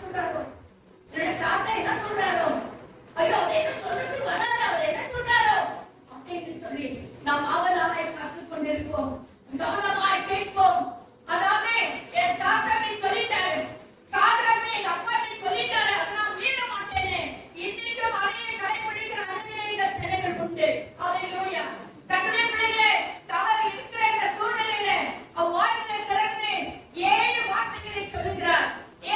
சொல்றாரோ, என்னுடைய தாத்தா என்ன சொல்றாரோ, ஐயோ அப்படின்னு சொல்றது வராது, அவர் என்ன சொல்றாரோ அப்படின்னு சொல்லி நாம் அவராய் காத்துக் கொண்டிருப்போம். கவனமாய் கேட்போம். அதாவது என் தாத்தா சொல்லிட்டாரு, சாகரமே எங்க அப்பா சொல்லிட்டாரு, அதை நான் மீற மாட்டேனே. இன்னைக்கும் அதையே கடைபிடிக்கிற அநேக ஜனங்கள் உண்டு. ஹல்லேலூயா. கர்த்தருடைய பிள்ளைகளே, தவறு இருக்கிற இந்த சூழ்நிலையில வாயிலை திறந்து 7 வார்த்தைகளை சொல்லுகிறார்.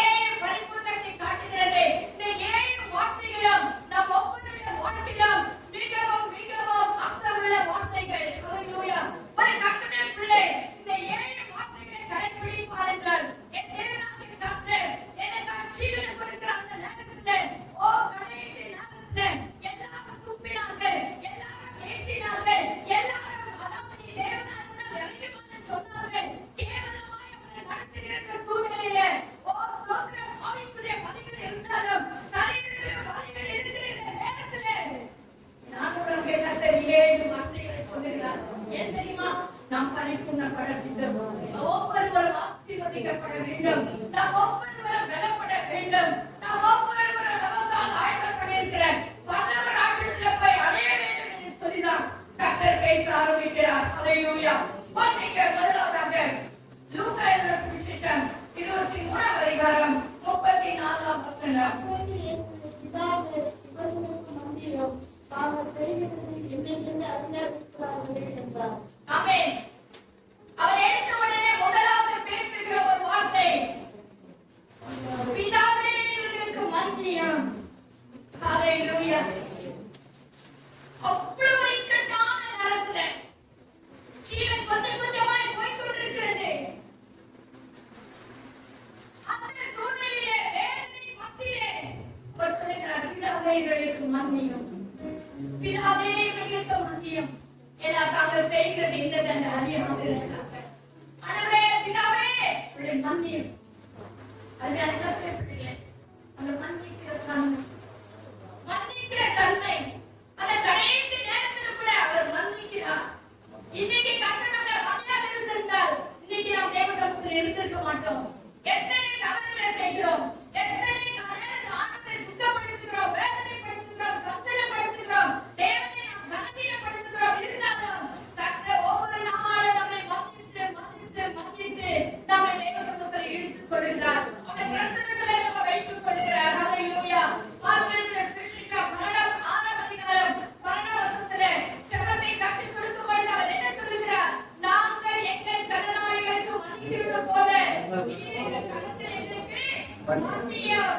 7 பரிபூரணத்தை காட்டுகிறது. இந்த 7 வார்த்தைகளும் நம் ஒவ்வொருடைய வாழ்க்கையிலும் மிகவும் மிகவும் அர்த்தமுள்ள வார்த்தைகள். ஹல்லேலூயா. ஒரு கர்த்தருடைய பிள்ளை இந்த 7 வார்த்தைகளை கடைபிடிப்பார் என்றால் என் தேவனாகிய கர்த்தர் எனக்கு ஜீவனை கொடுக்கிற அந்த நேரத்துல, கடைசி நேரத்துல எல்லாரும் கூப்பினார்கள், எல்லாரும் பேசினார்கள், எல்லாரும் அதாவது தேவனாக இறங்கி வந்து சொன்னார்கள். கேவலமாய் அவரை நடத்துகிற இந்த சூழ்நிலையில ஸ்தோத்திரம், ஆவிக்குரிய பலிகள் இருந்தாலும் சரீரத்திலே பலிகள் இருக்கிற இந்த நேரத்துல நான் கேட்ட 7 வார்த்தைகளை சொல்லுகிறார். ஏன் தெரியுமா? நாம் பரிபூர்ணப்பட வேண்டும், ஒவ்வொருவரும் ஆசீர்வதிக்கப்பட வேண்டும், நாம் ஒவ்வொருவரும் பலப்பட வேண்டும், நாம் ஒவ்வொருவரும் நமக்காக ஆயத்தப்பட்டிருக்கிற பரலோக ராஜ்யத்தில் போய் அடைய வேண்டும் என்று சொல்லிதான் கர்த்தர் பேச ஆரம்பிக்கிறார். ஹல்லேலூயா. வாசிக்க முதலாவதாக லூக்கா எழுதின சுவிசேஷம் 23ஆம் அதிகாரம் 34ஆம் வசனம். ஆமென். அவர் எடுத்த உடனே முதலாவது பேசுகிற ஒரு வார்த்தை, பிதாவே இவர்களுக்கு மன்னியும். ஹல்லேலூயா. அவ்வளவு இக்கட்டான நேரத்துல ஜீவன் கொஞ்சம் கொஞ்சமாய் போய் கொண்டிருக்கிறது. அந்த சூழ்நிலையிலே வேதனை மத்தியிலே அவர் சொல்லுகிறார், பிதாவே இவர்களுக்கு மன்னியும், பிதாவே இவர்களுக்கு மன்னியும். ஏன்னா தாங்கள் செய்கிறது என்னதென்று அறியாமல் இருக்கிறார்கள். ஆண்டவரே, பிதாவே இவர்களை மன்னியும். அது அந்த மன்னிக்கிற தன்மை அந்த கடைசி நேரத்தில் கூட அவர் மன்னிக்கிறார். இன்னைக்கு கர்த்தர் நம்மை மன்னியாக இருந்திருந்தால் இன்னைக்கு நாம் தேவ சமூகத்தில் இருந்திருக்க மாட்டோம். எத்தனை தவறுகளை செய்கிறோம், எத்தனை நேரத்தில் ஆண்டவரை துக்கப்படுத்துகிறோம், வேதனைப்படுத்துகிறோம், சஞ்சலப்படுத்துகிறோம், தேவனை நாம் கனவீனப்படுத்துகிறோம். இருந்தாலும் கர்த்தர் ஒவ்வொரு நாளும் நம்மை மன்னித்து மன்னித்து மன்னித்து நம்மை தேவ சமூகத்தில் இழுத்துக் கொள்கிறார். அந்த பிரசன்னத்திலே நம்ம வைத்துக் கொள்கிறார். ஹல்லேலூயா. பார்க்கிறதுல சுவிசேஷம் 6ஆம் அதிகாரம் 12ஆம் வசனத்திலே செபத்தை கற்றுக் கொடுக்கும் பொழுது அவர் என்ன சொல்லுகிறார்? நாங்கள் எங்கள் கடனாளிகளுக்கு மன்னிக்கிறது போல நீர் எங்கள் கடன்களை எங்களுக்கு மன்னியும்.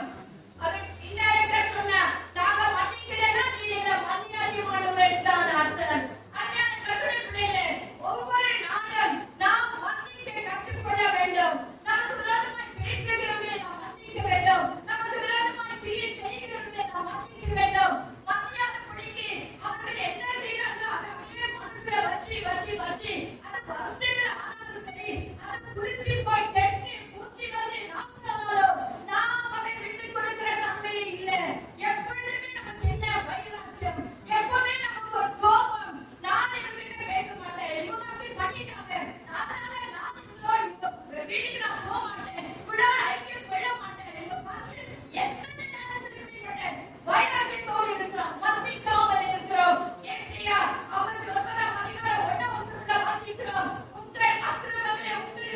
அது இன்டைரக்டா சொன்னா, நாங்க மன்னிக்கலைன்னா நீர் எங்களை மன்னியாதிமானவர் தான் அர்த்தம். அதனால கர்த்தருடைய பிள்ளைகளே, ஒவ்வொரு நாளும் நாம் மன்னிக்க கற்றுக்கொள்ள வேண்டும். நமக்கு விரோதமாய் பேசுகிறவர்களை நாம் மன்னிக்க வேண்டும், நமக்கு விரோதமாய் கிரியை செய்கிறவர்களை நாம் மன்னிக்க வேண்டும். மன்னியாதபடிக்கு அவர்கள் என்ன செய்யறாங்களோ அதை அப்படியே மனசுல வச்சு வச்சு வச்சு அது வருஷங்கள் ஆனாலும் சரி, அது குளிச்சு போய் கெட்டு பூச்சி வந்து நாசினாலும் நாம் அதை விட்டுக் கொடுக்கிற தன்மையே இல்லை. எப்பொழுதுமே நமக்கு என்ன வைராக்கியம், எப்பவுமே நமக்கு ஒரு கோபம். நான் இவர்கிட்ட பேச மாட்டேன், இவங்க அப்படி பண்ணிட்டாங்க, அதனால நான் இவங்க வீட்டுக்கு நான் போக மாட்டேன், இவ்வளவு ஐக்கியம் கொள்ள மாட்டேன். எங்க பாஸ்டர் எத்தனை நேரத்தில் இப்படிப்பட்ட வைராக்கியத்தோடு இருக்கிறோம், மன்னிக்காமல் இருக்கிறோம். ஏசாயா 59ஆம் அதிகாரம் 1ஆம் வசனத்துல வாசிக்கிறோம், உங்கள் அக்கிரமங்களை உங்களுக்கு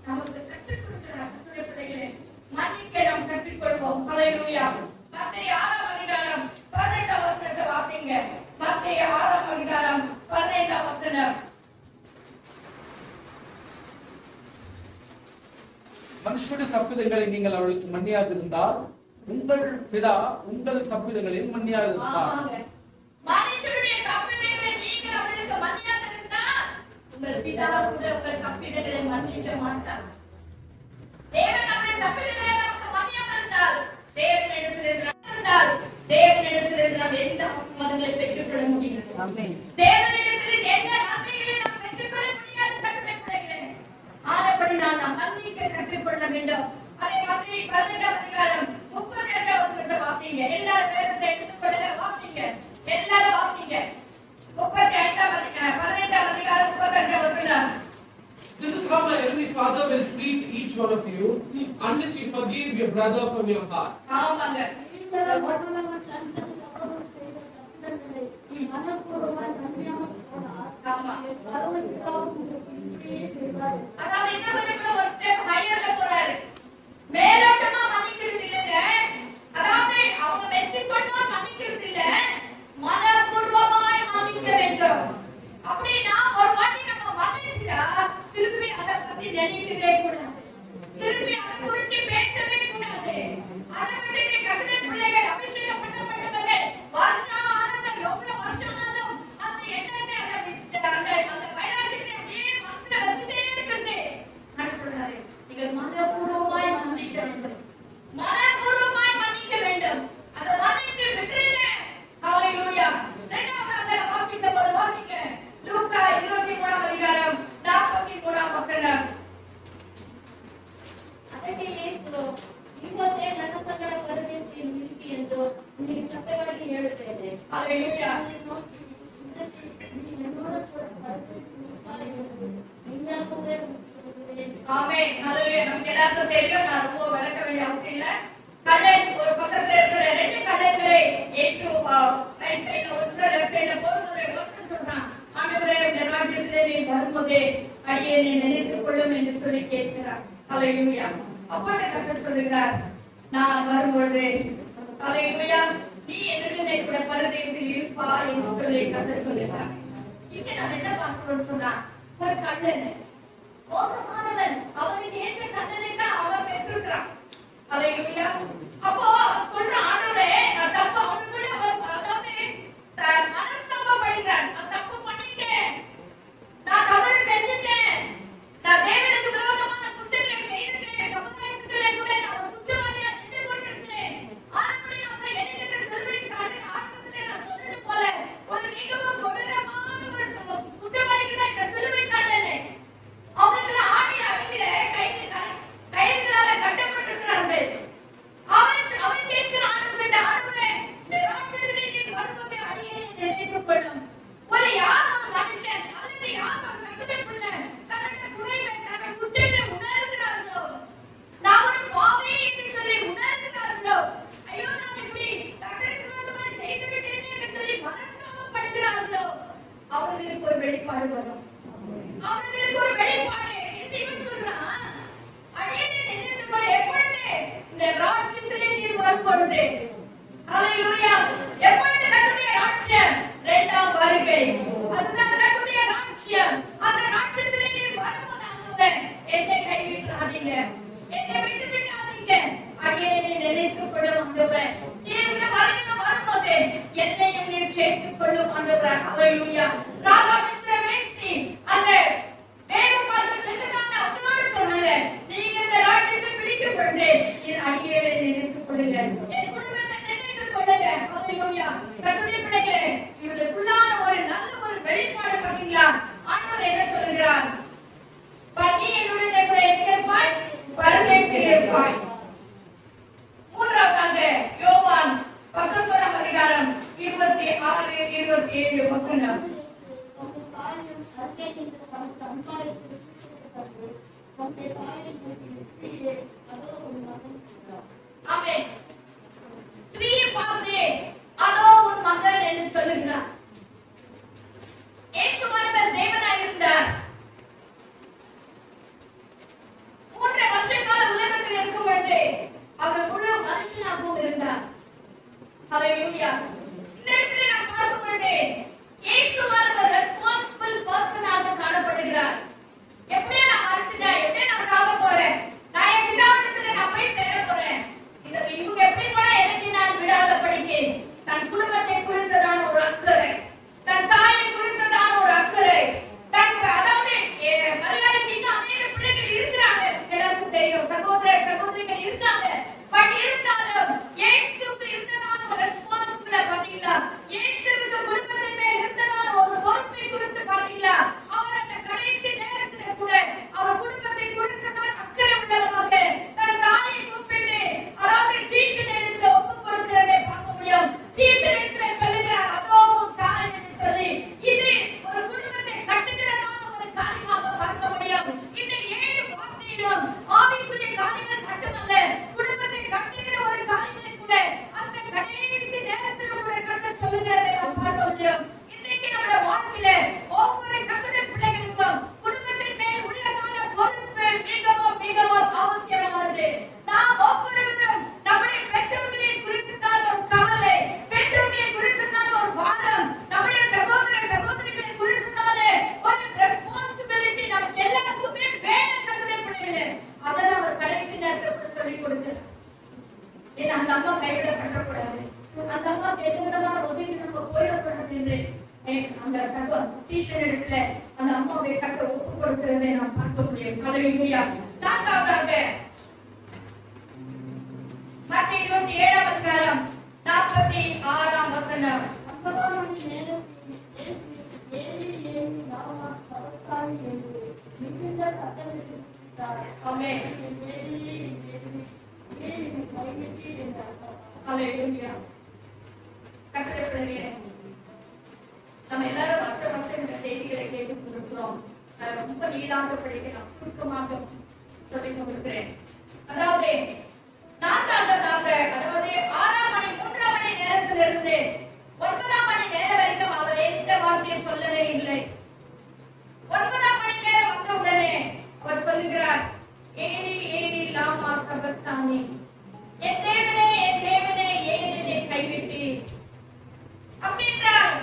நமக்கு கற்றுக் கொடுக்கிறார். பிள்ளைகளே, மன்னிக்க நாம் கற்றுக்கொள்வோம். ஹல்லேலூயா. மத்தேயு 6ஆம் அதிகாரம் 15ஆம் வசனத்தை வாசிங்க. மத்தேயு 6ஆம் அதிகாரம் 15ஆம் வசனம். மனுஷனுடைய தப்பிதங்களை நீங்கள் அவர்களுக்கு மன்னியாதிருந்தால் உங்கள் பிதா உங்கள் தப்பிதங்களையும் மன்னியாதிருப்பார். மனுஷனுடைய தப்பிதங்களை நீங்கள் அவர்களுக்கு மன்னியாதிருந்தால் உங்கள் பிதா கூட உங்கள் தப்பிதங்களை மன்னிக்க மாட்டார். தேவன் நம்முடைய தப்பிதங்களை நமக்கு மன்னியாம இருந்தால் தேவனிடத்தில் நாம் எந்த ஆசீர்வாதங்களை பெற்றுக்கொள்ள முடியும்? தேவனிடத்தில் எந்த நன்மைகளை நாம் பெற்றுக்கொள்ள முடியாது. கற்றுக்கொள்ள ஆனபடி நாம் மன்னிக்க கற்றுக்கொள்ள வேண்டும். அதே மாதிரி 18ஆம் அதிகாரம் 32ஆம் வசனத்தை வாசிங்க. எல்லாரும் வேதத்தை எடுத்துக்கொள்ளுங்க, வாசிங்க. எல்லாரும் வாசிங்க. 18ஆம் அதிகாரம் 35ஆம் வசனம். This is how my heavenly Father will treat each one of you unless you forgive your brother from your heart. ஆமாங்க. அதாவது என்ன பண்ண ஒரு ஸ்டெப் ஹையர்ல போறாரு. மேலோட்டமா மன்னிக்கிறது இல்லங்க. அதாவது அவங்க வெச்சுக்கொண்டா மன்னிக்கிறது இல்ல, மனப்பூர்வமாய் மன்னிக்க வேண்டும். அப்படினா ஒரு வாட்டி நம்ம மன்னிச்சிட்டா திருப்பி அத பத்தி நினைக்கவே கூடாது. திருப்பி அத குறித்து பேசவே கூடாது. அத விட்டுட்டு கட்டளை பிள்ளைகள் அபிஷேகம் பண்ணப்பட்டவங்க வருஷம் ஆனதும் எவ்வளவு வருஷம் ஆனாலும் அந்த எண்ணத்தை அந்த வைராக்கியத்தை அப்படியே மனசுல வச்சுட்டே இருக்குது. நான் சொல்றாரு, நீங்கள் மனப்பூர்வமாய் மன்னிக்க வேண்டும். மனப்பூர்வமாய் மன்னிக்க வேண்டும். அதை மன்னிச்சு விட்டுருங்க. ஹல்லேலூயா. இரண்டாவது வாசிக்க போது வாசிங்க. லூக்கா 23ஆம் அதிகாரம் 43ஆம் வசனம். ಅದಕ್ಕೆ ಯೇಸು ಇವತ್ತೇ ನನ್ನ ಸಂಗಡ ಪರದೇಶಿ ನಿಲ್ಲಿಸಿ ಎಂದು ನಿಮಗೆ ಸತ್ಯವಾಗಿ ಹೇಳುತ್ತೇನೆ. ಹಲ್ಲೇಲೂಯಾ. ஆமென். ஹல்லேலூயா. நமக்கு எல்லாருக்கும் தெரியும், நான் ரொம்ப விளக்க வேண்டிய அவசியம் இல்லை. கல்லன் ஒரு பக்கத்துல இருக்கிற ரெண்டு கல்லன்களை இயேசு ரைட் சைடுல ஒருத்தர் லெஃப்ட் சைடுல போடும்போது ஒருத்தர் சொல்றான், ஆண்டவரே இந்த நாட்டிலே நீ வரும்போதே அடியேனை நினைத்துக் கொள்ளும் என்று சொல்லி கேட்கிறார். ஹல்லேலூயா. அப்பொழுது கர்த்தர் சொல்லுகிறார், நான் வரும்பொழுது ஹல்லேலூயா நீ என்னுடனே கூட பரதேசில் இருப்பாய் என்று சொல்லி கர்த்தர் சொல்லுகிறார். இங்க நம்ம என்ன பார்க்கிறோம்னு சொன்னா, ஒரு கல்லன் மோசமானவன், அவனுக்கு ஏற்ற தண்டனை தான் அவன் பெற்றிருக்கிறான். ஹல்லேலூயா. அப்போ அவன் சொல்றான், ஆண்டவரே நான் தப்பு அவனுக்குள்ள அவன் அதாவது மனஸ்தாபப்படுகிறான். நான் தப்பு பண்ணிட்டேன், நான் தவறு செஞ்சுட்டேன், நான் தேவனுக்கு விரோதமான குற்றங்களை செய்துட்டேன், சமுதாயத்திலே கூட நான் ஒரு குற்றவாளியா நின்று கொண்டிருக்கிறேன். ஆனபடி அவரை என்னிடத்தில் சிலுவையில் காட்டி ஆரம்பத்திலே நான் சொன்னது போல ஒரு மிகவும் கொடூரமான ஒரு குற்றவாளிக்கு தான் இந்த சிலுவை காட்டனே. அவங்களை ஆடி அடிக்கல, கயிறுகளால கட்டப்பட்டிருக்கிறார்கள். அவன் கேட்கிறான், ஆண்டவரே இந்த ராட்சசனை நீர் வரும்போது அடியேனை நினைத்துக் கொள்ளும். ஒரு யார் ஒரு மனுஷன் அல்லது யார் ஒரு கட்டளை பிள்ளை தன்னுடைய குறைவை தன்னுடைய குற்றங்களை உணர்கிறார்களோ, நான் ஒரு பாவி என்று சொல்லி உணர்கிறார்களோ, ஐயோ நான் இப்படி தங்களுக்கு விரோதமாய் செய்துவிட்டேனே என்று சொல்லி மனஸ்தாபப்படுகிறார்களோ, அவர்களுக்கு ஒரு வெளிப்பாடு வரும். அவர்களுக்கு ஒரு வெளிப்பாடு. இவன் சொல்றான், அடியேனை நினைத்துக் கொள். எப்பொழுது இந்த ராட்சசத்திலே நீர் வரும்பொழுது. ஹல்லேலூயா. எப்பொழுது கர்த்தருடைய ராஜ்யம் இரண்டாம் வருகை, அதுதான் கர்த்தருடைய ராஜ்யம். அந்த ராஜ்யத்திலே நீர் வரும்போது ஆண்டவரே என்னை கைவிட்டுறாதீங்க, என்னை விட்டு விடாதீங்க, அடியேனை நினைத்துக் கொள்ளும் ஆண்டவரே. நீர் இந்த வரும்போது என்னையும் நீர் கேட்டுக் கொள்ளும் ஆண்டவரே. ஹல்லேலூயா. ராகாவின் வேஷ்டி அந்த வேகம் பார்த்து செல்லுதான் அவனோடு சொன்னாங்க, நீங்க இந்த ராஜ்யத்தை பிடிக்கும் பொழுது என் அடியேனை நினைத்துக் கொள்ளுங்க, என் குடும்பத்தை நினைத்துக் கொள்ளுங்க. ஹல்லேலூயா. கர்த்தருடைய பிள்ளைகளே, இவளுக்குள்ளான ஒரு நல்ல ஒரு வெளிப்பாடு பாத்தீங்களா? ஆண்டவர் என்ன சொல்லுகிறார்? நீ என்னுடைய கூட எங்க இருப்பாய்? பரதேசில் இருப்பாய். மூன்றாவதாக யோவான் 19ஆம் அதிகாரம் 26 27 வசனம். ஆமென். ஸ்திரீயை பார்த்து அதோ உன் மகன் என்று சொல்லுகிறார். இயேசுவானவர் தேவனாய் இருந்தார். ஹalleluya. இந்த இடத்துல நாம் பார்க்கும் பொழுது இயேசுவானவர் ரெஸ்பான்சிபிள் பர்சனாக காணப்படுகிறார். எப்படியே நான் மரிச்சிட்டேன், எப்படியே நான் சாக போறேன், நான் என் பிதாவிடத்துல நான் போய் சேர போறேன். இவங்க எப்படி போனா எனக்கு நான் விடாதபடிக்கு தன் குடும்பத்தை குறித்ததான ஒரு அக்கறை, தன் தாயை குறித்ததான ஒரு அக்கறை, அதாவது மரியாதைக்கு இன்னும் அநேக பிள்ளைகள் இருக்கிறாங்க, எல்லாருக்கும் தெரியும், சகோதரிகள் இருக்காங்க. பட் இருந்தாலும் இயேசுக்கு இருந்ததான ஒரு ரெஸ்பான்சிபிளா பாத்தீங்களா, இயேசுக்கு குடும்பத்தின் மேல் இருந்ததான ஒரு பொறுப்பை குறித்து பாத்தீங்களா, அவர் அந்த கடைசி நேரத்துல கூட அவர் குடும்பத்தை குறித்ததான அக்கறை உள்ளவராக தன் தாயை கூப்பிட்டு, அதாவது சீஷனிடத்துல ஒப்பு கொடுக்கிறதை பார்க்க முடியும். சீஷனிடத்துல சொல்லுகிறார், அதோ உன் தாய் என்று சொல்லி, இது ஒரு குடும்பத்தை கட்டுகிறதான ஒரு காரியமாக பார்க்க முடியும். இந்த 7 வார்த்தையிலும் ஆவிக்குரிய காரியங்கள் மட்டுமல்ல, குடும்பத்தை கட்டுகிற ஒரு காரியங்களை கூட அந்த கடைசி நேரத்தில் கூட கட்ட சொல்லுகிறதை நாம் பார்க்க முடியும். இன்னைக்கு நம்முடைய வாழ்க்கையில ஒவ்வொரு கர்த்தருடைய பிள்ளைகளுக்கும் குடும்பத்தின் மேல் உள்ளதான பொறுப்பு மிகவும் மிகவும் அவசியமானது. நாம் ஒவ்வொருவரும் நம்முடைய பெற்றோர்களை குறித்துதான் ஒரு கவலை, பெற்றோர்களை குறித்துதான் ஒரு பாரம், நம்முடைய சகோதரிகளை குறித்துதான் ஒரு ரெஸ்பான்சிபிலிட்டி நமக்கு எல்லாருக்குமே வேணும். கர்த்தருடைய பிள்ளைகளே, அதை அவர் கடைசி நேரத்தில் சொல்லிக் கொடுக்கிறார். ஏன்னா அந்த அம்மா கைவிடப்படக்கூடாது, அந்த அம்மா எந்த விதமான உதவி நம்ம போயிடக்கூடாது என்று அந்த சீஷனிடத்துல அந்த அம்மாவை கட்ட ஒப்பு கொடுக்கிறதை நாம் பார்க்க முடியும். ஹalleluya. நான்காவதாக மத்தேயு 27ஆம் அதிகாரம் 46ஆம் வசனம். ஆமென். ஹalleluya. கர்த்தருடைய பிள்ளைகளே, நம்ம எல்லாரும் வருஷம் இந்த செய்திகளை கேட்டுக் கொண்டிருக்கிறோம். ரொம்ப நீளாக படிக்கலாம், சுருக்கமாக சொல்லிக் கொண்டிருக்கிறேன். அதாவது 6 மணி 3 மணி நேரத்திலிருந்து 9 மணி நேரம் வரைக்கும் அவர் எந்த வார்த்தையும் சொல்லவே இல்லை. 9 மணி நேரம் வந்த உடனே அவர் சொல்லுகிறார், ஏலி ஏலி லாமா சபக்தானி, என் தேவனே ஏன் என்னை கைவிட்டீர்? அப்படின்றால்,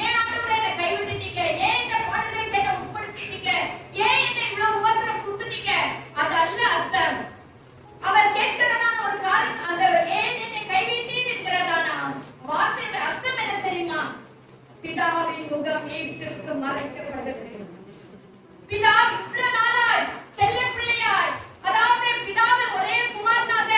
ஏன் ஆண்டவரே என்னை கைவிட்டுட்டீங்க? ஏன் இந்த பாடுகளுக்கு என்னை உட்படுத்திட்டீங்க? ஏன் என்னை இவ்வளவு உபத்திரம் கொடுத்துட்டீங்க? அது அல்ல அர்த்தம். அவர் கேட்கிறதான ஒரு காரியம், அந்த ஏன் என்னை கைவிட்டீர் என்கிறதான வார்த்தையின் அர்த்தம் என்ன தெரியுமா? பிதாவின் முகம் இயேசுவுக்கு மறைக்கப்பட்டது. பிதா இவ்வளவு நாளாய் செல்ல பிள்ளையாய், அதாவது பிதாவின் ஒரே குமாரனாக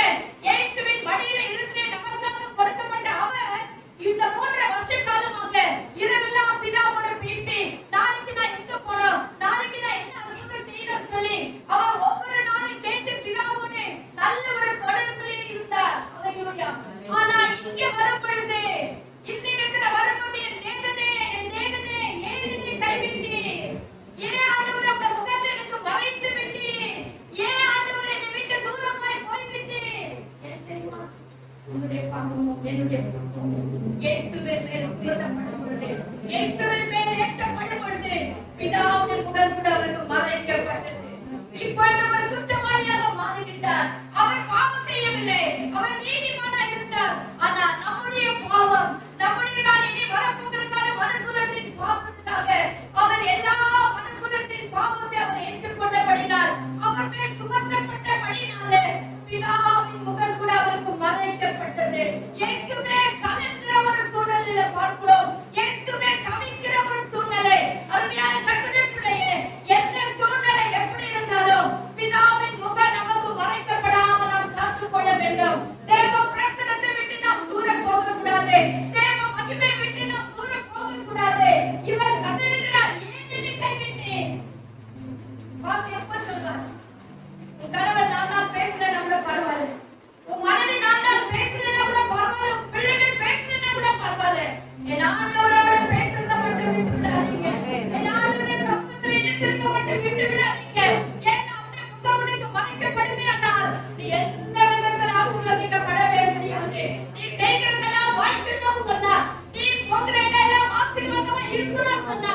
இயேசுவின் மடியில இருந்து நமக்காக கொடுக்கப்பட்ட அவர் இந்த 3 வருஷ காலமாக இரவெல்லாம் பிதாவோட பேசி, நாளைக்கு நான் எங்க போனோம், நாளைக்கு நான் என்ன அற்புதம் செய்யணும்னு சொல்லி அவர் ஒவ்வொரு நாளும் கேட்டு பிதாவோடு நல்ல ஒரு தொடர்பிலே இருந்தார். ஹalleluya. ஆனா இங்க வரும் பொழுது, இந்த இடத்துல வரும்போது, என் தேவனே ஏன் என்னை கைவிட்டீர்? ஏன் ஆண்டவரே உம்முடைய முகத்தை எனக்கு மறைத்து விட்டீர்? ஏன் ஆண்டவரே என்னை விட்டு தூரமாய் போய்விட்டீர்? ஏன் தெரியுமா? உம்முடைய பாவமும் என்னுடைய பாவமும் இயேசுவின் மேல் சுமத்தப்படும் பொழுது, இயேசுவின் மேல் ஏற்றப்படும் பொழுது பிதாவின் முகம் கூட அவருக்கு மறைக்கப்பட்டது. இப்பொழுது அவர் குற்றவாளியாக மாறிவிட்டார். அவர் பாவம் செய்யவில்லை, அவர் நீதிமானாக இருந்தார். ஆனால் நம்முடைய பாவம், நம்முடையதான் இனி வரப்போகிறதான மனுக்குலத்தின் பாவத்துக்காக அவர் எல்லா மனுக்குலத்தின் பாவத்தை அவர் ஏற்றுக்கொண்டபடினால், அவர் மேல் சுமத்தப்பட்டபடினாலே பிதாவின் முகம் கூட அவருக்கு மறைக்கப்பட்டது. இயேசுவே கலங்குற ஒரு சூழ்நிலையில பார்க்கிறோம். இயேசுவே தவிக்கிற ஒரு சூழ்நிலை. அருமையான கர்த்தருடைய பிள்ளையே, எந்த சூழ்நிலை எப்படி இருந்தாலும் பிதாவின் முகம் நமக்கு மறைக்கப்படாமல் நாம் காத்துக் கொள்ள வேண்டும். தேவ பிரசன்னத்தை விட்டு நாம் தூரம் போகக்கூடாது. தேவ மகிமை விட்டு நாம் தூரம் போகக்கூடாது. இவர் கதறுகிறார், ஏன் என்னை கைவிட்டீர்? வாசி எப்ப சொல்வார்? உன் கணவன் நான் தான் பேசலன்னா கூட பரவாயில்ல, உன் மனைவி நான் தான் பேசலன்னா கூட பரவாயில்ல, உன் பிள்ளைகள் பேசலன்னா கூட பரவாயில்ல, என் ஆண்டவரோட பேசுறத மட்டும் விட்டு விடாதீங்க. என் ஆண்டவருடைய சமூகத்துல இருக்கிறத மட்டும் விட்டு விடாதீங்க. ஏன் அவருடைய முகம் உனக்கு மறைக்கப்படுமே ஆனால் நீ எந்த விதத்தில் ஆசீர்வதிக்கப்படவே முடியாது. நீ செய்கிறதெல்லாம் வாய்க்கணும்னு சொன்னா, நீ போகிற இடமெல்லாம் ஆசீர்வாதமா இருக்கணும்னு சொன்னா,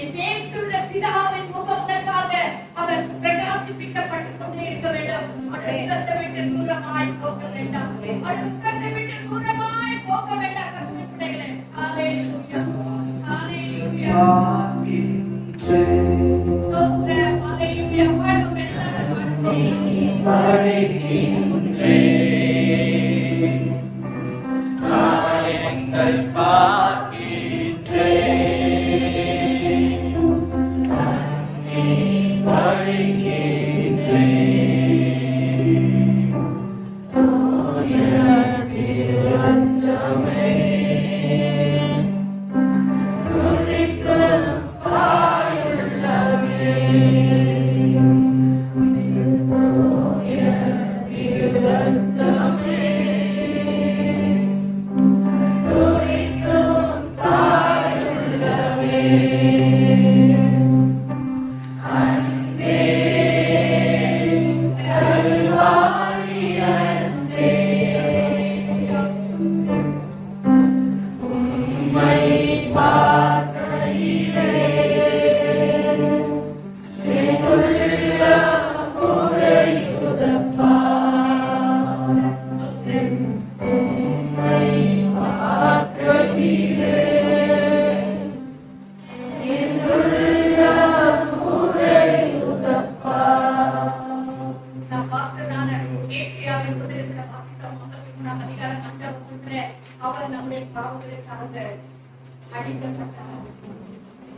என் பேசுகிற பிதாவின் முகம் உனக்காக அவர் பிரகாசிப்பிக்கப்பட்டுக் கொண்டே இருக்க வேண்டும். அடுத்த விட்டு தூரமாய் போக வேண்டாம். அடுத்த விட்டு தூரமாய் போக நாம் வாசித்ததான ஏசாயாவின் புத்தகத்தில் வாசித்தோம். 33ஆம் அதிகாரம் 5ஆம் வசனத்திலே அவர் நம்முடைய பாவங்களுக்காக அடிக்கப்பட்டார்.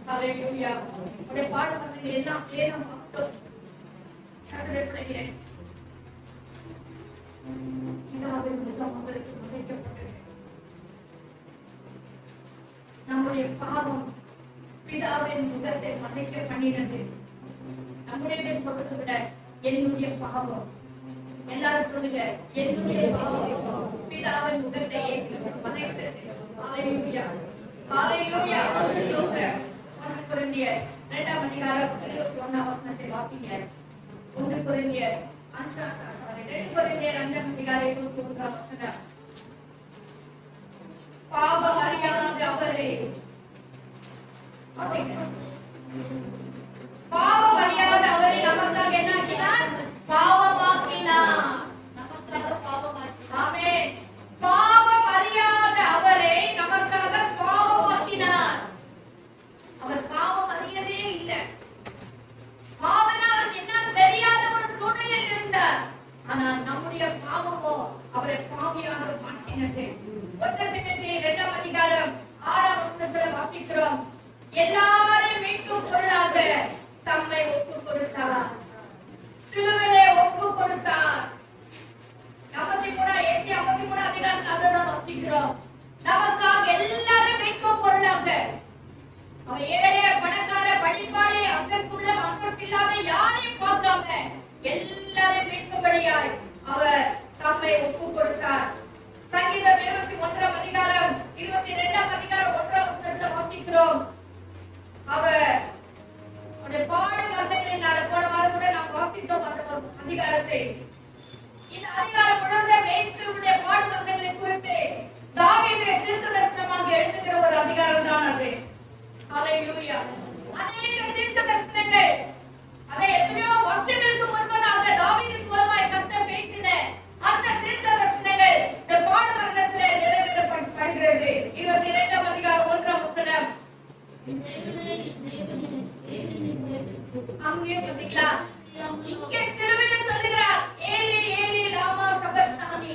ஹல்லேலூயா. உடைய பாடல்கள் எல்லாம் நாம் வாசித்தோம். கர்த்தருடைய பிள்ளைகளே, பிதாவின் முகம் அவருக்கு மறைக்கப்பட்டது. நம்முடைய பாவம் பிதாவின் முகத்தை மறைக்க பண்ணினது. நம்முடைய சொல்றதை விட என்னுடைய பாவம், எல்லாரும் சொல்லுங்க, என்னுடைய பாவம் பிதாவின் முகத்தை மறைத்தது. ஹல்லேலூயா, ஹல்லேலூயா. ஸ்தோத்திரம். 1 கொரிந்தியர் 2ஆம் அதிகாரம் 21ஆம் வசனத்தை வாசிங்க. 1 கொரிந்தியர் 2 கொரிந்தியர் 2ஆம் அதிகாரம் 21ஆம் வசனம். பாவம் அறியாத அவரே, பாவம் அறியாத அவரை நமக்காக என்ன ஆக்கினார்? பாவமாக்கினார். ஆமென். பாவம் அறியாத அவரை நமக்காக பாவமாக்கினார். அவர் பாவம் அறியவே இல்லை. பாவம் அவருக்கு என்ன தெரியாத ஒரு சூழ்நிலையில் இருந்தார். ஆனால் நம்முடைய பாவமோ அவரை பாவியாக மாற்றினது. 1 தீமோத்தேயு 2ஆம் அதிகாரம் 6ஆம் வசனத்தில் வாசிக்கிறோம். எல்லாரையும் மீட்கும் பொருளாக தம்மை ஒப்புக் கொடுத்தார். சிலுவையிலே ஒப்புக் கொடுத்தார். 53 அதிகாரத்தில் அதான் வாசிக்கிறோம். நமக்காக எல்லாரும் மீட்கும் பொருளாக அவர் ஏழை பணக்கார படிப்பாளி அந்தஸ்துள்ள அந்தஸ்தில்லாத யாரையும் பார்க்காம எல்லாரும் மீட்கும்படியாய் அவர் தம்மை ஒப்புக் கொடுத்தார். சங்கீதம் 21ஆம் அதிகாரம் 22ஆம் அதிகாரம் 1ஆம் வசனத்தில் வாசிக்கிறோம். அவர் பாடு வார்த்தைகளினால போன வாரம் கூட நாம் வாசித்தோம் அந்த அதிகாரத்தை. இந்த அதிகாரம் முழுவதும் இயேசுவுடைய பாடு வார்த்தைகளை குறித்து தாவீது தீர்க்கதரிசனமாக எழுதுகிற ஒரு அதிகாரம் தான் அது. ஹல்லேலூயா. அநேக தீர்க்கதரிசனங்கள் அதை எத்தனையோ வருஷங்களுக்கு முன்பதாக தாவீதின் மூலமாய் கர்த்தர் பேசின அந்த தீர்க்கதரிசனங்கள் இந்த பாடு வார்த்தையிலே நிறைவேற்றப்படுகிறது. 22ஆம் அதிகாரம் 1ஆம் வசனம். அங்கே பார்த்தீங்களா? இங்கே சிலுவையில் சொல்லுகிறார், ஏலி ஏலி லாமா சபக்தானி,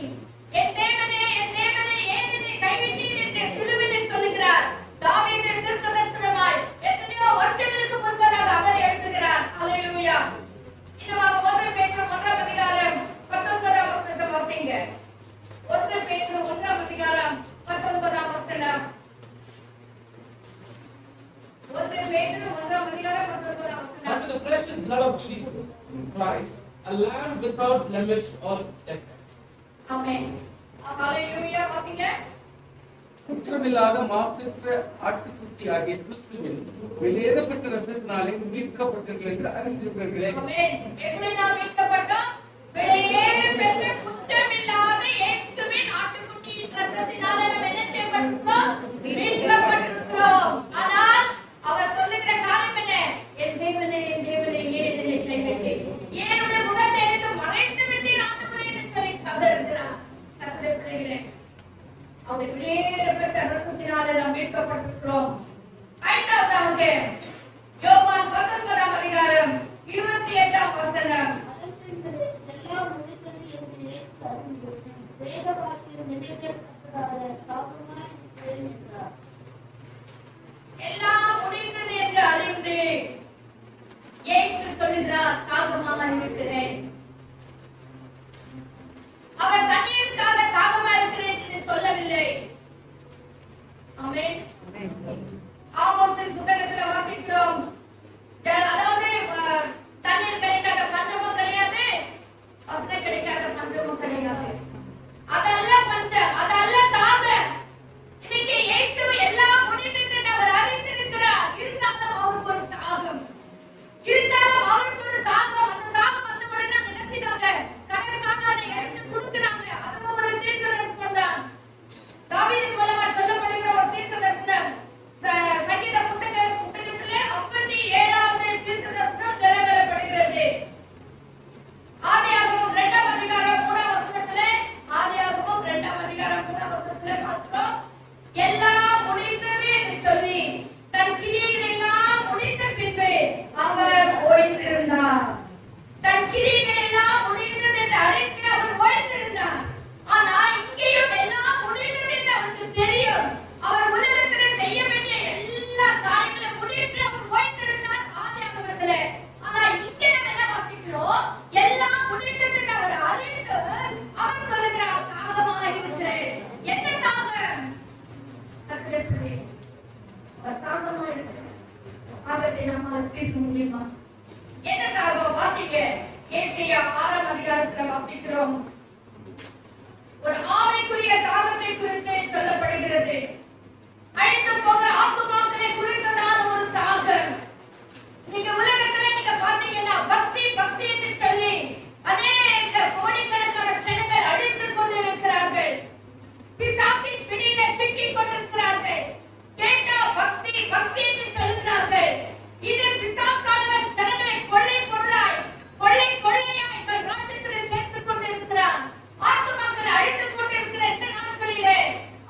என் தேவனே ஏன் என்னை கைவிட்டீர் என்று சிலுவையில் சொல்லுகிறார். தாவீது தீர்க்கதரிசனமாய் எத்தனையோ வருஷங்களுக்கு முன்பதாக அவர் எழுதுகிறார். ஹல்லேலூயா. இதுவாக 1 பேதுரு 1ஆம் அதிகாரம் 19ஆம் வசனத்தை வாசிங்க. 1 பேதுரு 1ஆம் அதிகாரம் 19ஆம் வசனம். 1 பேதுரு 1ஆம் அதிகாரம் 19ஆம் வசனம். Unto the precious blood of Jesus Christ, a lamb without blemish or defect. ஆமென். ஹல்லேலூயா. வாசிங்க. குற்றமில்லாத மாசற்ற ஆட்டுக்குட்டியாகிய கிறிஸ்துவின் வெளியேறப்பட்ட இரத்தத்தினாலே மீட்கப்பட்டீர்கள் என்று அறிந்திருக்கிறீர்களே. ஆமென். எப்படி நாம் மீட்கப்பட்டோம்? வெளியேறப்பெற்ற குற்றமில்லாத இயேசுவின் ஆட்டுக்குட்டியின் இரத்தத்தினாலே நாம் என்ன செய்யப்பட்டோம்? மீட்கப்பட்டிருக்கிறோம். ஆனால் அவர் சொல்லுகிற காரியம் என்ன? என் தேவனே ஏன் என்னை கைவிட்டீர்? ஏன் உடைய முகத்தை எனக்கு மறைத்து விட்டீர் ஆண்டவரே என்று சொல்லி கதறுகிறார். கர்த்தருடைய பிள்ளைகளே, அவருடைய வெளியேறப்பட்ட இரத்தத்தினாலே நாம் மீட்கப்பட்டிருக்கிறோம். 5வது யோவான் 19ஆம் அதிகாரம் 28ஆம் வசனம். எல்லாம் முடிந்தது என்று அறிந்து இயேசு சொல்கிறார், தாகமாக இருக்கிறேன். அவர் தண்ணீருக்காக தாகமாக இருக்கிறேன் என்று சொல்லவில்லை. ஆமென். ஆமோஸின் புத்தகத்தில் வாசிக்கிறோம், அதாவது தண்ணீர் கிடைக்காத பஞ்சமும் கிடையாது, அப்படி கிடைக்காத பஞ்சமும் கிடையாது. அதல்ல பஞ்சம், அதல்ல தாகம். இன்னைக்கு இயேசு எல்லாம் முடிந்தது என்று அவர் அறிந்திருக்கிறார். இருந்தாலும் அவருக்கு ஒரு தாகம், இருந்தாலும் அவருக்கு ஒரு தாகம். அந்த தாகம் வந்த உடனே அவங்க நினைச்சிட்டாங்க, கடற்காக அதை எடுத்து கொடுக்குறாங்க. அதுவும் ஒரு தீர்க்கதரிசனம் தான். தாவீதின் மூலமா சொல்லப்படுகிற ஒரு தீர்க்கதரிசனம். சங்கீத புத்தகத்திலே 57வது தீர்க்கதரிசனம் நிறைவேறப்படுகிறது. ஆதியாகமம் 2ஆம் அதிகாரம் 3ஆம் வசனத்திலே, ஆதியாகமம் 2ஆம் அதிகாரம் 3ஆம் வசனத்திலே பார்க்கிறோம், எல்லாம் முடிந்தது என்று சொல்லி தன் கிரியைகள் எல்லாம் முடிந்த பின்பு அவர் ஓய்ந்திருந்தார். தன் கிரியைகள் எல்லாம் முடிந்தது என்று அறிந்து அவர் ஓய்ந்திருந்தார். ஆனா இங்கேயும் எல்லாம் முடிந்தது என்று அவருக்கு தெரியும். அவர் உலகத்திலே செய்ய வேண்டிய எல்லா காரியங்களையும் முடித்து அவர் ஓய்ந்திருந்தார் ஆதியாகமத்திலே. ஆனா இங்கே நம்ம என்ன வாசிக்கிறோம், எல்லாம் முடிந்தது என்று அவர் அறிந்து அவர் சொல்லுகிறார், தாகமாக இருக்கிறேன். என்ன தாகம்? கர்த்தரே, அவர் தாகமாக இருக்கிறேன். ஆகவே நம்மால் தீர்க்க முடியுமா? என்ன தாகம்? வாசிக்க ஏசாயா 6ஆம் அதிகாரத்தில் வாசிக்கிறோம். ஒரு ஆவிக்குரிய தாகத்தை குறித்து சொல்லப்படுகிறது. அழிந்து போகிற ஆத்துமாக்களை குறித்ததான ஒரு தாகம். நீங்க உலகத்துல நீங்க பாத்தீங்கன்னா பக்தி பக்தி என்று சொல்லி அநேக கோடிக்கணக்கான ஜனங்கள் அழிந்து கொண்டிருக்கிறார்கள். பிசாசின் பிடியில சிக்கிக் கொண்டிருக்கிறார்கள். கேட்டா பக்தி பக்தி என்று சொல்கிறார்கள். இது பிசாசானவன் ஜனங்களை கொள்ளை பொருளாய் கொள்ளை கொள்ளையாய் தன் ராஜ்யத்தில் சேர்த்துக் கொண்டிருக்கிறான். ஆத்துமாக்களை அழித்து கொண்டிருக்கிற இந்த நாட்களிலே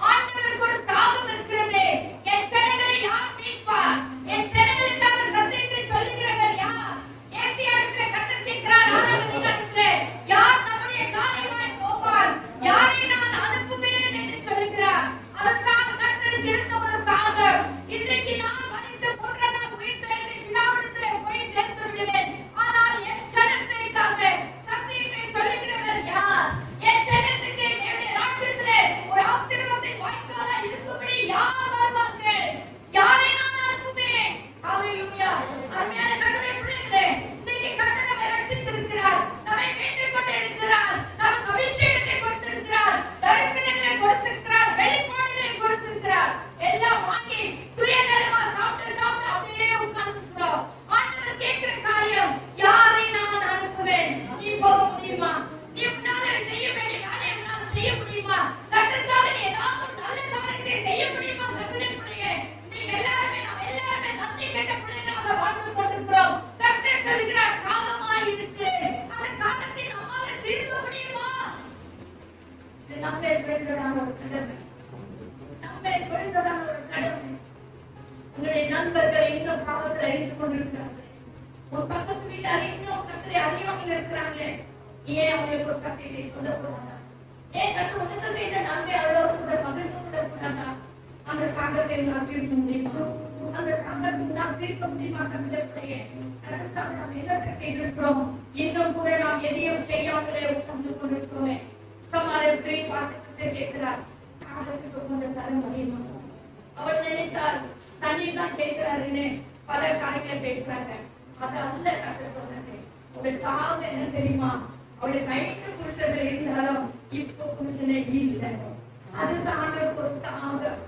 ஆண்டவருக்கு ஒரு தாகம் இருக்கிறது. என் ஜனங்களை யார் மீட்பார்? என் ஜனங்களுக்காக சத்தியத்தை சொல்லுகிறவர் யார்? ஏசாயாவிலே கர்த்தர் கேட்கிறார், 6ஆம் அதிகாரத்திலே, யார் நம்முடைய காரியமாய் போவார்? யாரை நான் அனுப்புவேன் என்று சொல்லுகிறார். அதுதான் கர்த்தருக்கு இருந்த ஒரு தாகம். இன்றைக்கு நான் மரித்து 3ஆம் நாள் உயிர்த்தெழுந்து பிதாவிடத்திலே போய் சேர்த்து விடுவேன். ஆனால் என் ஜனத்திற்காக சத்தியத்தை சொல்லுகிறவர் யார்? என் ஜனத்துக்கு என்னுடைய ராஜ்யத்திலே ஒரு ஆசீர்வாதத்தை வாய்க்காத இருக்கும்படி யார் வருவார்கள்? யாரை நான் அனுப்புவேன்? ஹalleluya. அருமையான கர்த்தருடைய பிள்ளைகளே, இன்னைக்கு கர்த்தர் நம்மை ரட்சித்திருக்கிறார், நம்மை மீட்டுக் கொண்டிருக்கிறார், நமக்கு அபிஷேகத்தை கொடுத்திருக்கிறார், தரிசனங்களை கொடுத்திருக்கிறார், வெளிப்பாடுகளை கொடுத்திருக்கிறார். எல்லாம் வாங்கி சுயநலமா சாப்பிட்டு சாப்பிட்டு அப்படியே உட்கார்ந்திருக்கிறோம். ஆண்டவர் கேட்கிற காரியம், யாரை நான் அனுப்புவேன்? நீ போக முடியுமா? நீ உன்னால செய்ய வேண்டிய வேலையை உன்னால செய்ய முடியுமா? கர்த்தருக்காக நீ ஏதாவது ஒரு நல்ல காரியத்தை செய்ய முடியுமா? கர்த்தருடைய பிள்ளையே, நீங்க எல்லாருமே நாம் எல்லாருமே நன்றி கெட்ட பிள்ளைகளாக வாழ்ந்து கொண்டிருக்கிறோம். கர்த்தர் சொல்கிறார், தாகமாய் இருக்கு. அந்த தாகத்தை நம்மால தீர்க்க முடியுமா? இது நம்மை பிடித்ததான ஒரு கடமை. நம்மை பிடித்ததான ஒரு கடமை. உங்களுடைய நண்பர்கள் இன்னும் பாவத்தில் அழிந்து கொண்டிருக்கிறார்கள். ஒரு பக்கத்து வீட்டார் இன்னும் கர்த்தரை அறியாமல் இருக்கிறாங்களே, ஏன் அவங்களுக்கு ஒரு சத்தியத்தை சொல்லக்கூடாதா? ஏன் கர்த்தர் உனக்கு செய்த நன்மை அவ்வளவு கூட மகிழ்ந்து விடக்கூடாதா? அந்த தாகத்தை நான் தீர்க்க முடியுமா? அந்த தாகத்தை நான் தீர்க்க முடியுமா? கர்த்தருடைய அதற்காக நாம் என்னத்தை செய்திருக்கிறோம்? இன்னும் கூட நாம் எதையும் செய்யாமலே உட்கார்ந்து கொண்டிருக்கிறோமே. சமாரிய ஸ்திரீ பார்த்து கேட்கிறார், தாகத்துக்கு கொஞ்சம் தர முடியுமா? அவள் நினைத்தால் தண்ணீர் தான் கேட்கிறாருன்னு பல காரியங்களை பேசுறாங்க. அது அல்ல கர்த்தர் சொன்னது. ஒரு தாகம் என்ன தெரியுமா? அவளுக்கு 5 புருஷர்கள் இருந்தாலும் இப்போ புருஷனே இல்லை. அதுதான் ஆண்டவருக்கு ஒரு தாகம்.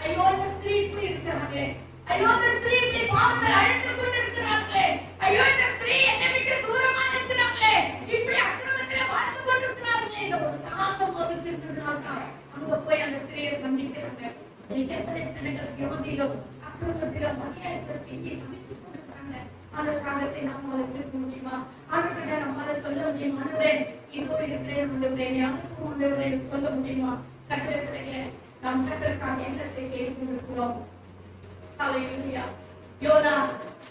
ஐயோ இந்த ஸ்திரீ இப்படி இருக்கிறாங்களே, ஐயோ இந்த ஸ்திரீ இப்படி பாவத்தில் அழிந்து கொண்டிருக்கிறாங்களே, ஐயோ இந்த ஸ்திரீ என்னை விட்டு தூரமா இருக்கிறாங்களே, இப்படி அக்கிரமத்தில் வாழ்ந்து கொண்டிருக்கிறார்களே, இந்த ஒரு தாகம் அவருக்கு இருக்கிறதுனால்தான் அங்க போய் அந்த ஸ்திரீயை சந்திக்கிறாங்க. இன்னைக்கு எத்தனை ஜனங்கள் வியாதியிலும் அக்கிரமத்திலும் அநியாயத்தில் சிக்கி தவித்துக் கொண்டிருக்கிறாங்க. அந்த தாகத்தை நம்மால தீர்க்க முடியுமா? ஆண்டவரே, நம்மால சொல்ல முடியும், ஆண்டவரே இதோ இருக்கிறேன், ஆண்டவரே யாருக்கும் ஆண்டவரே சொல்ல முடியுமா? கர்த்தரே, நாம் கர்த்தருக்காக என்னத்தை செய்து கொண்டிருக்கிறோம்? ஹalleluya. யோனா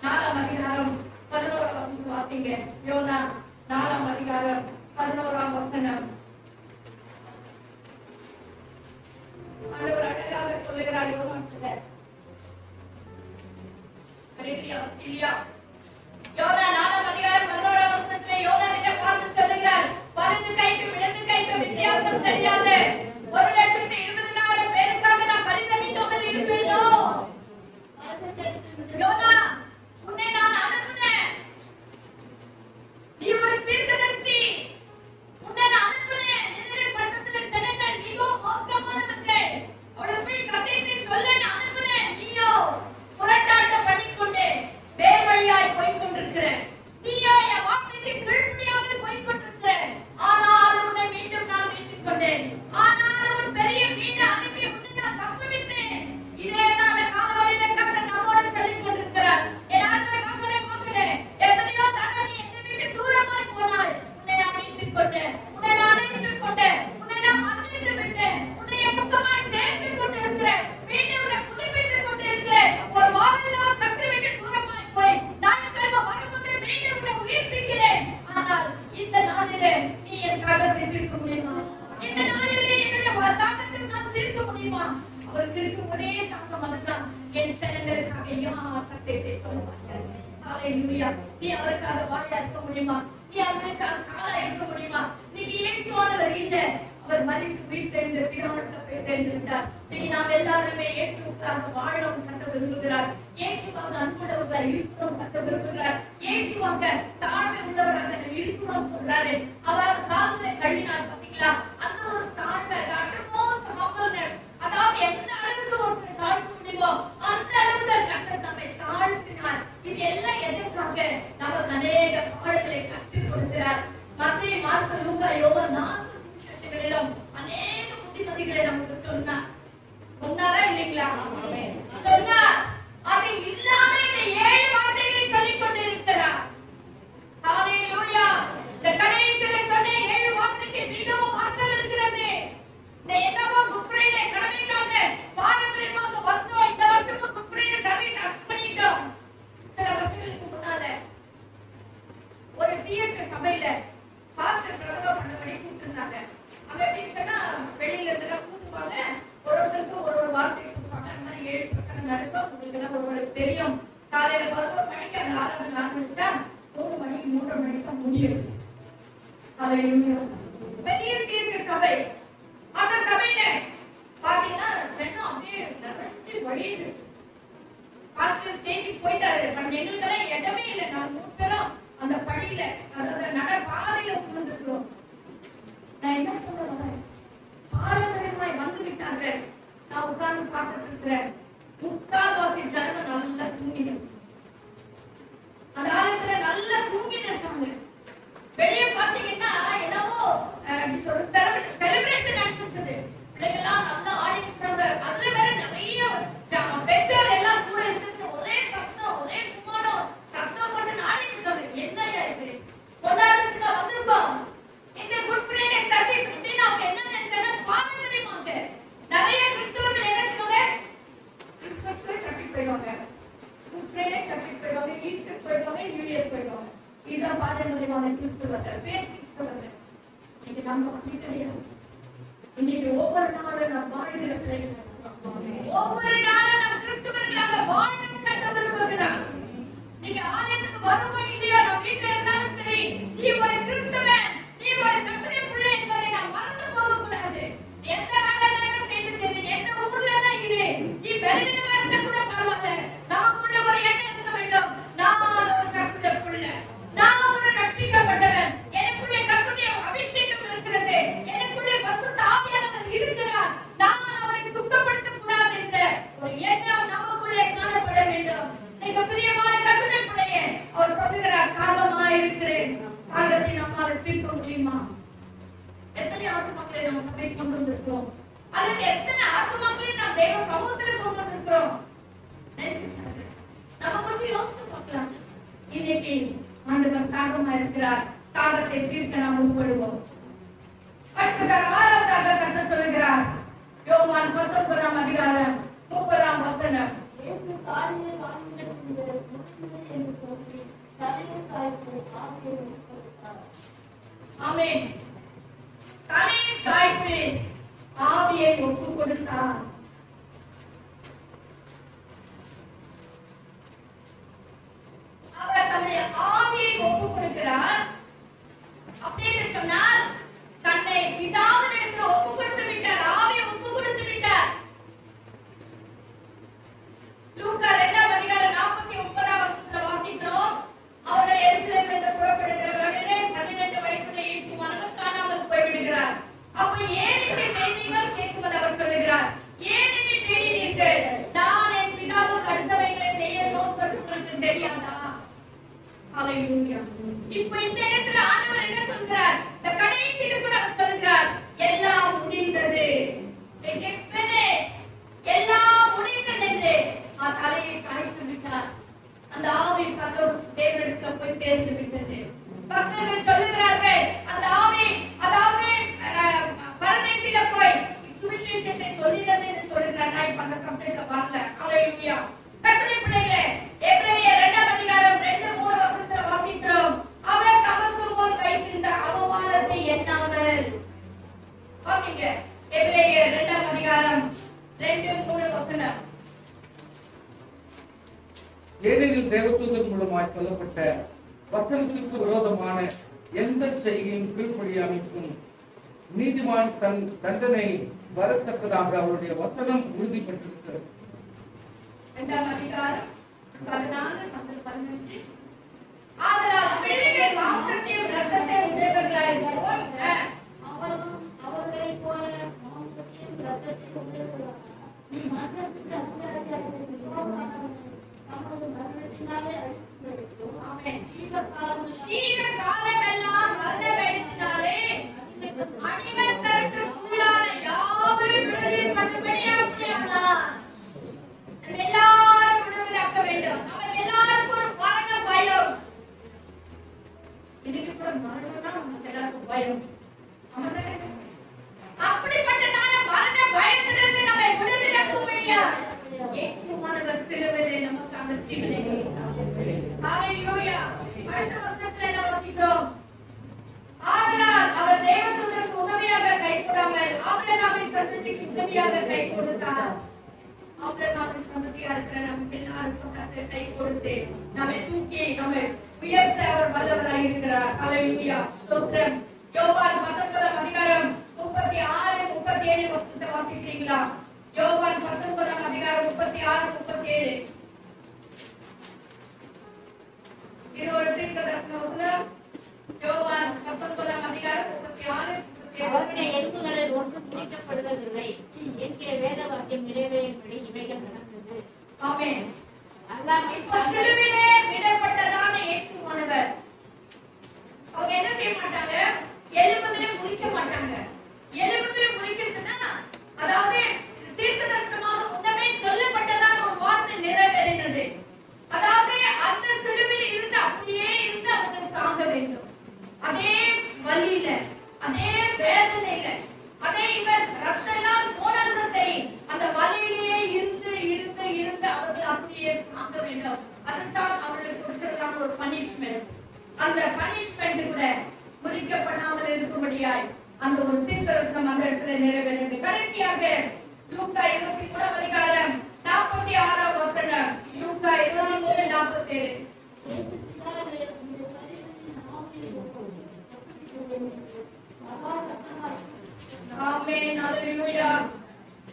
4ஆம் அதிகாரம் 11ஆம் வசனம் வாசிங்க. யோனா 4ஆம் அதிகாரம் 11ஆம் வசனம். கொண்டேன், உன்னை நான் அணைத்துக் கொண்டேன், உன்னை நான் மன்னித்து விட்டேன், உன்னை என் பக்கமாய் சேர்த்துக் கொண்டிருக்கிறேன், மீண்டும் உன்னை புதுப்பித்துக் கொண்டிருக்கிறேன். ஒரு வாரெல்லாம் கற்றுவிட்டு தூரமாய் போய் ஞாயிற்றுக்கிழமை வரும்போது மீண்டும் உன்னை உயிர்ப்பிக்கிறேன். ஆனால் இந்த நாளிலே நீ எனக்காக வெற்றிருக்க முடியுமா? இந்த நாளிலே என்னுடைய தாகத்தை நான் தீர்க்க முடியுமா? அவருக்கு இருக்கும் ஒரே தாக்கம் அதுதான், என் ஜனங்களுக்காக யார் சத்தியத்தை சொல்லுவார்கள். ஹalleluya. நீ அவருக்காக வாயா இருக்க முடியுமா? நீ அவருக்காக காலா இருக்க முடியுமா? நீ இயேசுவானவர் இல்லை, அவர் மரித்து வீட்டிலிருந்து பிறோனுக்கு போய் சேர்ந்திருந்தார். இனி நாம் எல்லாருமே இயேசுவுக்காக வாழணும் கற்று விரும்புகிறார். இயேசுவாக அன்புள்ளவர்கள் இருக்கணும் கற்று விரும்புகிறார். இயேசுவாக தாழ்மை உள்ளவராக இருக்கணும் சொல்றாரு. அவர் காதுல கழினார் பாத்தீங்களா? அந்த ஒரு தாழ்மை, அதாவது எந்த அளவுக்கு ஒருத்தர் தாழ்த்த முடியுமோ அந்த அளவுக்கு கர்த்தர் நம்மை தாழ்த்தினார். இது எல்லாம் எதற்காக? நமக்கு அநேக பாடங்களை கற்றுக் கொடுக்கிறார். மத்தேயு, மார்க்கு, லூக்கா, யோவான் 4 சுவிசேஷங்களிலும் அநேக புத்திமதிகளை நமக்கு சொன்னார். சொன்னாரா இல்லைங்களா? சொன்னார். அது இல்லாம இந்த 7 வார்த்தைகளை சொல்லிக் கொண்டிருக்கிறார். ஹalleluya. இந்த கடைசியில சொன்ன 7 வார்த்தைக்கு மிகவும் அர்த்தம் இருக்கிறது. இந்த என்னவோ குட் ஃப்ரைடே கடமைக்காக பாரம்பரியமாக வந்தோம். இந்த வருஷமும் குட் ஃப்ரைடே சர்வீஸ் அட்டெண்ட் பண்ணிட்டோம். சில வருஷங்களுக்கு முன்னால ஒரு சிஎஸ்ஐ சபையில பாஸ்டர் பிரசங்கம் பண்ணபடி கூப்பிட்டுருந்தாங்க. அங்க எப்படின்னு சொன்னா வெளியில இருந்தெல்லாம் கூப்பிடுவாங்க, ஒருத்தருக்கு ஒரு வார்த்தை கொடுப்பாங்க. அந்த மாதிரி 7 பிரசங்கம் நடக்கும். உங்களுக்கு எல்லாம் ஒருவருக்கு தெரியும். காலையில 11 மணிக்கு அந்த ஆராதனை ஆரம்பிச்சா 3 மணிக்கு 3:30 மணிக்கு முடியும். பெரிய சிஎஸ்ஐ சபை. அந்த சபையில பாத்தீங்கன்னா ஜனம் அப்படியே நிறைஞ்சு வழியுது. பாஸ்டர் ஸ்டேஜுக்கு போயிட்டாரு. எங்களுக்கெல்லாம் இடமே இல்லை. நான் 3 பேரும் அந்த படியில, அதாவது நட பாதையில உட்கார்ந்துருக்கிறோம். நான் என்ன சொல்ல வரேன்? பாரம்பரியமாய் வந்து விட்டார்கள். நான் உட்கார்ந்து பார்த்துட்டு இருக்கிறேன். 3/4 ஜனம் நல்லா தூங்கினேன். அந்த ஆலயத்துல நல்லா தூங்கிட்டு இருக்காங்க. வெளியே பாத்தீங்கன்னா என்னவோ செலிப்ரேஷன் நடந்துருக்குது. பிள்ளைங்கெல்லாம் நல்லா ஆடி இருக்காங்க. அதுல வேற நிறைய பெற்றோர் எல்லாம் கூட இருக்கு. ஒரே சத்தம், ஒரே குமாரம், சத்தம் போட்டு ஆடி இருக்காங்க. என்னையா இது? கொண்டாடுறதுக்கு வந்திருக்கோம். இந்த குட் ஃப்ரைடே சர்வீஸ் அப்படின்னு அவங்க என்ன நினைச்சாங்க? பாரம்பரியமாக நிறைய கிறிஸ்தவர்கள் என்ன செய்வாங்க? கிறிஸ்துமஸ்க்கு சர்ச்சுக்கு போயிடுவாங்க, குட் ஃப்ரைடே சர்ச்சுக்கு போயிடுவாங்க, ஈஸ்டர் போயிடுவாங்க, நியூ இயர் போயிடுவாங்க. இதுதான் பாரம்பரியமான கிறிஸ்தவர்கள், பேர் கிறிஸ்தவர்கள். இன்னைக்கு நம்ம அப்படி கிடையாது. இன்னைக்கு ஒவ்வொரு நாளும் நாம் வாழ்கிற பிள்ளைகள், ஒவ்வொரு நாளும் நாம் கிறிஸ்தவர்களாக வாழணும் கர்த்தர் விரும்புகிறார். நீங்க ஆலயத்துக்கு வருமோ இல்லையோ, நம்ம வீட்டுல இருந்தாலும் சரி, நீ ஒரு கிறிஸ்தவன், நீ ஒரு கர்த்தருடைய பிள்ளை என்பதை நாம் மறந்து போகக்கூடாது. எந்த வேலை செய்து எந்த ஊர்ல இரு, நீ வெளியில இருந்தா கூட பரவாயில்ல, நமக்குள்ள ஒரு எண்ணம் இருக்க வேண்டும். நான் ஒரு கர்த்தருடைய பிள்ளை, நான் ஒரு ரட்சிக்கப்பட்டவன், எனக்குள்ளே கர்த்தருடைய அபிஷேகம் இருக்கிறது, எனக்குள்ளே பரிசுத்த ஆவியானவர் இருக்கிறார், நான் அவரை துக்கப்படுத்த கூடாது என்ற ஒரு எண்ணம் நமக்குள்ளே காணப்பட வேண்டும். நீங்க பிரியமான கர்த்தருடைய பிள்ளையே, அவர் சொல்லுகிறார், காலமாய் இருக்கிறேன். காலத்தை நம்மால் தீர்க்க முடியுமா? எத்தனை ஆத்துமாக்களை நம்ம சபைக்கு கொண்டு வந்திருக்கிறோம்? அதுக்கு எத்தனை ஆத்துமாக்களை நாம் தேவ சமூகத்துல கொண்டு வந்திருக்கிறோம்? நம்ம கொஞ்சம் யோசித்து பார்க்கலாம். இன்னைக்கு ஆண்டவர் தாகமா இருக்கிறார். தாகத்தை தீர்க்க நாம் உட்படுவோம். அடுத்ததாக 6வதாக கர்த்தர் சொல்லுகிறார். யோவான் 19ஆம் அதிகாரம் 30ஆம் வசனம். இயேசு காலையிலே வாங்கியிருந்த என்று சொல்லி தலையை சாய்த்து ஆவியை கொடுத்தார். ஆமென். தலையை சாய்த்து ஆவியை ஒப்பு கொடுத்தார். அவர் தம்முடைய ஆவியை ஒப்பு கொடுக்கிறார். அப்படின்னு சொன்னால் தன்னை பிதாவினிடத்தில் ஒப்பு கொடுத்து விட்டார். ஆவியை ஒப்பு கொடுத்து விட்டார். லூக்கா 2ஆம் அதிகாரம் 49ஆம் வசனத்துல வாசிக்கிறோம். அவர்கள் எருசலேமிலிருந்து புறப்படுகிற வேளையிலே 12 வயதுள்ள இயேசு மனது காணாமல் போய்விடுகிறார். அப்ப ஏன் இப்படி செய்தீர்கள் கேட்கும்போது அவர் சொல்லுகிறார், ஏன் என்னை தேடினீர்கள்? நான் என் பிதாவுக்கு அடுத்தவைகளை செய்யணும் சொல்லிட்டு உங்களுக்கு தெரியாதா? ஹalleluya. இப்போ இந்த இடத்துல ஆண்டவர் என்ன சொல்கிறார்? இந்த கடைசியில கூட அவர் சொல்கிறார், எல்லாம் முடிந்தது. It is finished. எல்லாம் முடிந்தது. தலையை சாய்த்து விட்டார். அந்த ஆவி பரலோக தேவனிடத்தில் போய் சேர்ந்து விட்டது. பக்தர்கள் சொல்லுகிறார்கள், அந்த ஆவி கைவிடாமல். வாசிங்க எபிரேயர் 2ஆம் அதிகாரம் 2-3 வசனம். ஏனெனில் தேவதூதர் மூலமாய் சொல்லப்பட்ட வசனத்திற்கு விரோதமான எந்த செய்கையும் கீழ்ப்படியாமைக்கும் நீதிமான் தன் தண்டனை வரத்தக்கதாக அவருடைய வசனம் உறுதிப்பட்டிருக்கிறது. 2ஆம் அதிகாரம் 14-15. ஆதலால் பிள்ளைகள் மாம்சத்தையும் இரத்தத்தையும் உடையவர்களாயிருப்போம். அவர்களைப் போல மாம்சத்தையும் இரத்தத்தையும் உடையவர்களாக மரணத்துக்கு அதிகாரியாக விசுவாசமானவர்கள் தமது மரணத்தினாலே அழிக்கப்பட்டோம். ஆமென். ஜீவகாலமுள்ள ஜீவகாலமெல்லாம் மரண பயத்தினாலே அடிமைத்தனத்திற்குள்ளான யாவரும் விடுதலை பண்ணும்படியாக்கினார். நம்ம எல்லாரும் விடுதலையாக்க வேண்டும். நம்ம எல்லாருக்கும் ஒரு மரண பயம். இதுக்கு கூட மரணம்னா நமக்கு எல்லாருக்கும் பயம். ஆமாதானே? அப்படிப்பட்டதான மரண பயத்திலிருந்து நம்மை விடுதலையாக்கும்படியா இயேசுவானவர் சிலுவையிலே நமக்காக ஜீவனை கொடுத்தார். ஹalleluya. அடுத்த வசனத்துல என்ன வாசிக்கிறோம்? ஆதலால் அவர் தேவதூதருக்கு உதவியாக கை கொடாமல் ஆபிரகாமின் சந்ததிக்கு உதவியாக கை கொடுத்தார். ஆபிரகாமின் சந்ததியா இருக்கிற நமக்கு எல்லாருக்கும் கர்த்தர் கை கொடுத்து நம்மை தூக்கி நம்மை உயர்த்த அவர் வல்லவராய் இருக்கிறார். ஹalleluya. ஸ்தோத்திரம். யோவான் 19ஆம் அதிகாரம் 36-37 வசனத்தை வாசிக்கிறீங்களா? யோவான் 19ஆம் அதிகாரம் 36-37. இது ஒரு தீர்க்கதரிசன வசனம். யோவான் 19ஆம் அதிகாரம் 36-37. அவருடைய எலும்புகளில் ஒன்றும் பிடிக்கப்படுவதில்லை என்கிற வேத வாக்கியம் நிறைவேறும்படி இவைகள் நடந்தது. ஆமென். அல்லாமல் இப்போ சிலுவையிலே விடப்பட்டதான இயேசுவானவர் அவங்க என்ன செய்ய மாட்டாங்க? எலும்புகளை முறிக்க மாட்டாங்க. எலும்புகளை முறிக்கிறதுனா அதாவது தீர்க்கதரிசனமாக முன்னமே சொல்லப்பட்டதான ஒரு வார்த்தை நிறைவேறினது. அதாவது அந்த சிலுவையில் இருந்து அப்படியே இருந்து அவங்க சாக வேண்டும். அதே வலியில, அதே வேதனையில, அதே இவர் ரத்தம் எல்லாம் போனாலும் சரி அந்த வலியிலேயே இருந்து இருந்து இருந்து அவர்கள் அப்படியே சாக வேண்டும். அதுதான் அவர்களுக்கு கொடுக்கிறதான ஒரு பனிஷ்மெண்ட். அந்த பனிஷ்மெண்ட் கூட முறிக்கப்படாமல் இருக்கும்படியாய் அந்த ஒரு தீர்க்கதரிசனம் அந்த இடத்துல நிறைவேறினது. கடைசியாக லூக்கா 23ஆம் அதிகாரம் 46ஆம் வசனம். லூக்கா 23:47. இயேசு பிதாவே, உம்முடைய பரிசுத்த நாமத்தில் மகா சத்தமாய் ஆமென். ஹalleluya.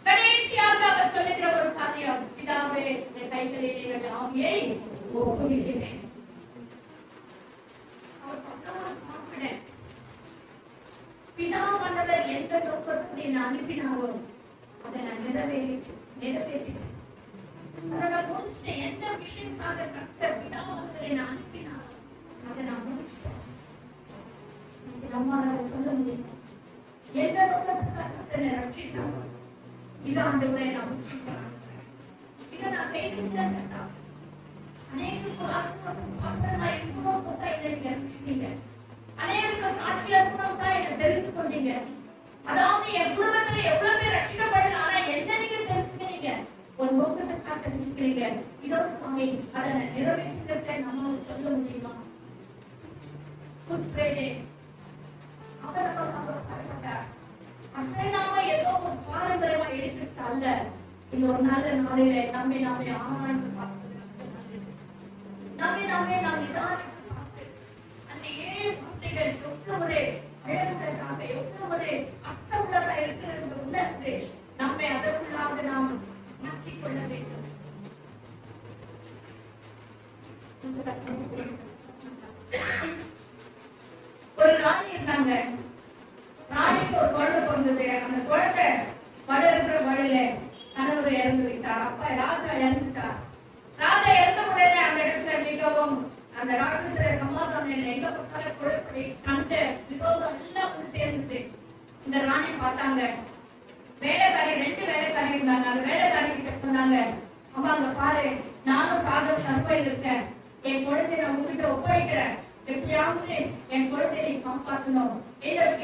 கடைசியாக அவர் சொல்லுகிற ஒரு காரியம், பிதாவே இந்த கைகளில் என்னுடைய ஆவியை ஒப்புவிக்கிறேன். அவர் பக்கமா confident. பிதாவானவர் எந்த நோக்கத்தை நான் அனுப்பினாரோ அதை நான் நிறைவேற்றினேன். அதை நான் முடிச்சிட்டேன். எந்த விஷயத்தாக கர்த்தர் பிதாவானவரை நான் அனுப்பினாரோ அதை நான் முடிச்சிட்டேன். நம்மால சொல்ல முடியும். எந்த நோக்கத்துக்காக கர்த்தரை ரட்சித்தாரோ இதை ஆண்டவரே நான் முடிச்சிட்டேன். இதை நான் செய்திருக்கிறேன். அநேகருக்கு ஒரு ஆசீர்வாதம் இருக்கணும் சொன்னா இதை நீங்க ரட்சிப்பீங்க. அநேகருக்கு சாட்சியா இருக்கணும் தான் இதை தெரிந்து கொண்டீங்க. அதாவது என் குடும்பத்துல எவ்வளவு பேர் ரட்சிக்கப்படுது, ஆனா என்ன நீங்க தெரிஞ்சுக்கிறீங்க? ஒரு நோக்கத்துக்காக தெரிஞ்சுக்கிறீங்க. இதோ சுவாமி அதை நிறைவேற்றிருக்கேன் நம்மளால சொல்ல முடியுமா? குட் ஃப்ரைடே அவர் வரமாட்டார். அதை நாம ஏதோ ஒரு பாரம்பரியமா எடுத்துட்டு அல்ல. இந்த ஒரு நல்ல நாளில நம்மை நாமே ஆராய்ந்து பார்த்து நாம் நிதானித்து பார்த்து அந்த 7 வார்த்தைகள் எவ்வளவு அழகாக எவ்வளவு அர்த்தமுள்ளதாக இருக்கிறது என்று உணர்ந்து நம்மை அதற்குள்ளாக நாம் மாற்றிக்கொள்ள வேண்டும். ஒரு ராணி இருந்தாங்க. ராணிக்கு ஒரு குழந்தை பிறந்தது. அந்த குழந்தை வளர்க்கிற வழியில கணவர் இறந்து விட்டார். அப்ப ராஜா இறந்துட்டார். ராஜா இறந்த உடனே அந்த இடத்துல மிகவும் அந்த ராஜ்யத்துல சமாதானம் இல்லை. எங்க பக்கம் குழப்படி சண்டை விரோதம் எல்லாம் வந்துட்டே இருந்தது. இந்த ராணி பார்த்தாங்க. வேலைக்காரி 2 வேலைக்காரி இருந்தாங்க. அந்த வேலைக்காரி கிட்ட சொன்னாங்க, அம்மா அங்க பாரு, நானும் சாகர தற்பையில் இருக்கேன். என் குழந்தை நான் உங்ககிட்ட ஒப்படைக்கிறேன். எப்படியாவது என் குழந்தையை காப்பாற்றணும்.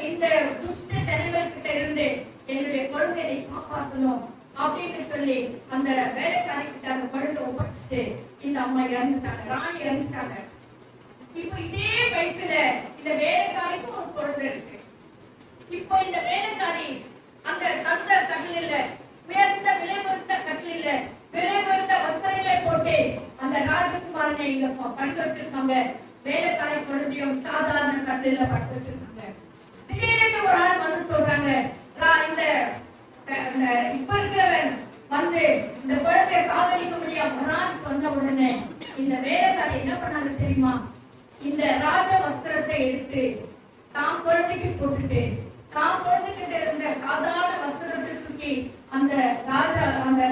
இந்த துஷ்ட ஜனங்கள் கிட்ட இருந்து என்னுடைய குழந்தையை காப்பாற்றணும் அப்படின்னு சொல்லி அந்த வேலைக்காரி கிட்ட அந்த குழந்தை ஒப்படைச்சிட்டு இந்த அம்மா இறந்துட்டாங்க. ராணி இறந்துட்டாங்க. இப்போ இதே வயசுல இந்த வேலைக்காரிக்கும் ஒரு குழந்தை இருக்கு. இப்போ இந்த வேலைக்காரி அந்த அந்த கட்டில உயர்ந்த விலை உயர்ந்த கட்டில விலை உயர்ந்த வஸ்திரங்களை போட்டு அந்த ராஜகுமாரனை இங்க படுக்க வச்சிருக்காங்க. வேலைக்காரி குழந்தையும் சாதாரண கட்டில படுக்க வச்சிருக்காங்க. திடீர்னு ஒரு ஆள் வந்து சொல்றாங்க, இந்த இப்ப இருக்கிறவன் வந்து இந்த குழந்தைய சாதனைக்க முடியாது சொன்ன உடனே இந்த வேலைக்காரி என்ன பண்ணாங்க தெரியுமா? இந்த ராஜ வஸ்திரத்தை எடுத்து தான் குழந்தைக்கு போட்டுட்டு தான் குழந்தைகிட்ட இருந்த சாதாரண வஸ்திரத்தை சுற்றி அந்த ராஜா அந்த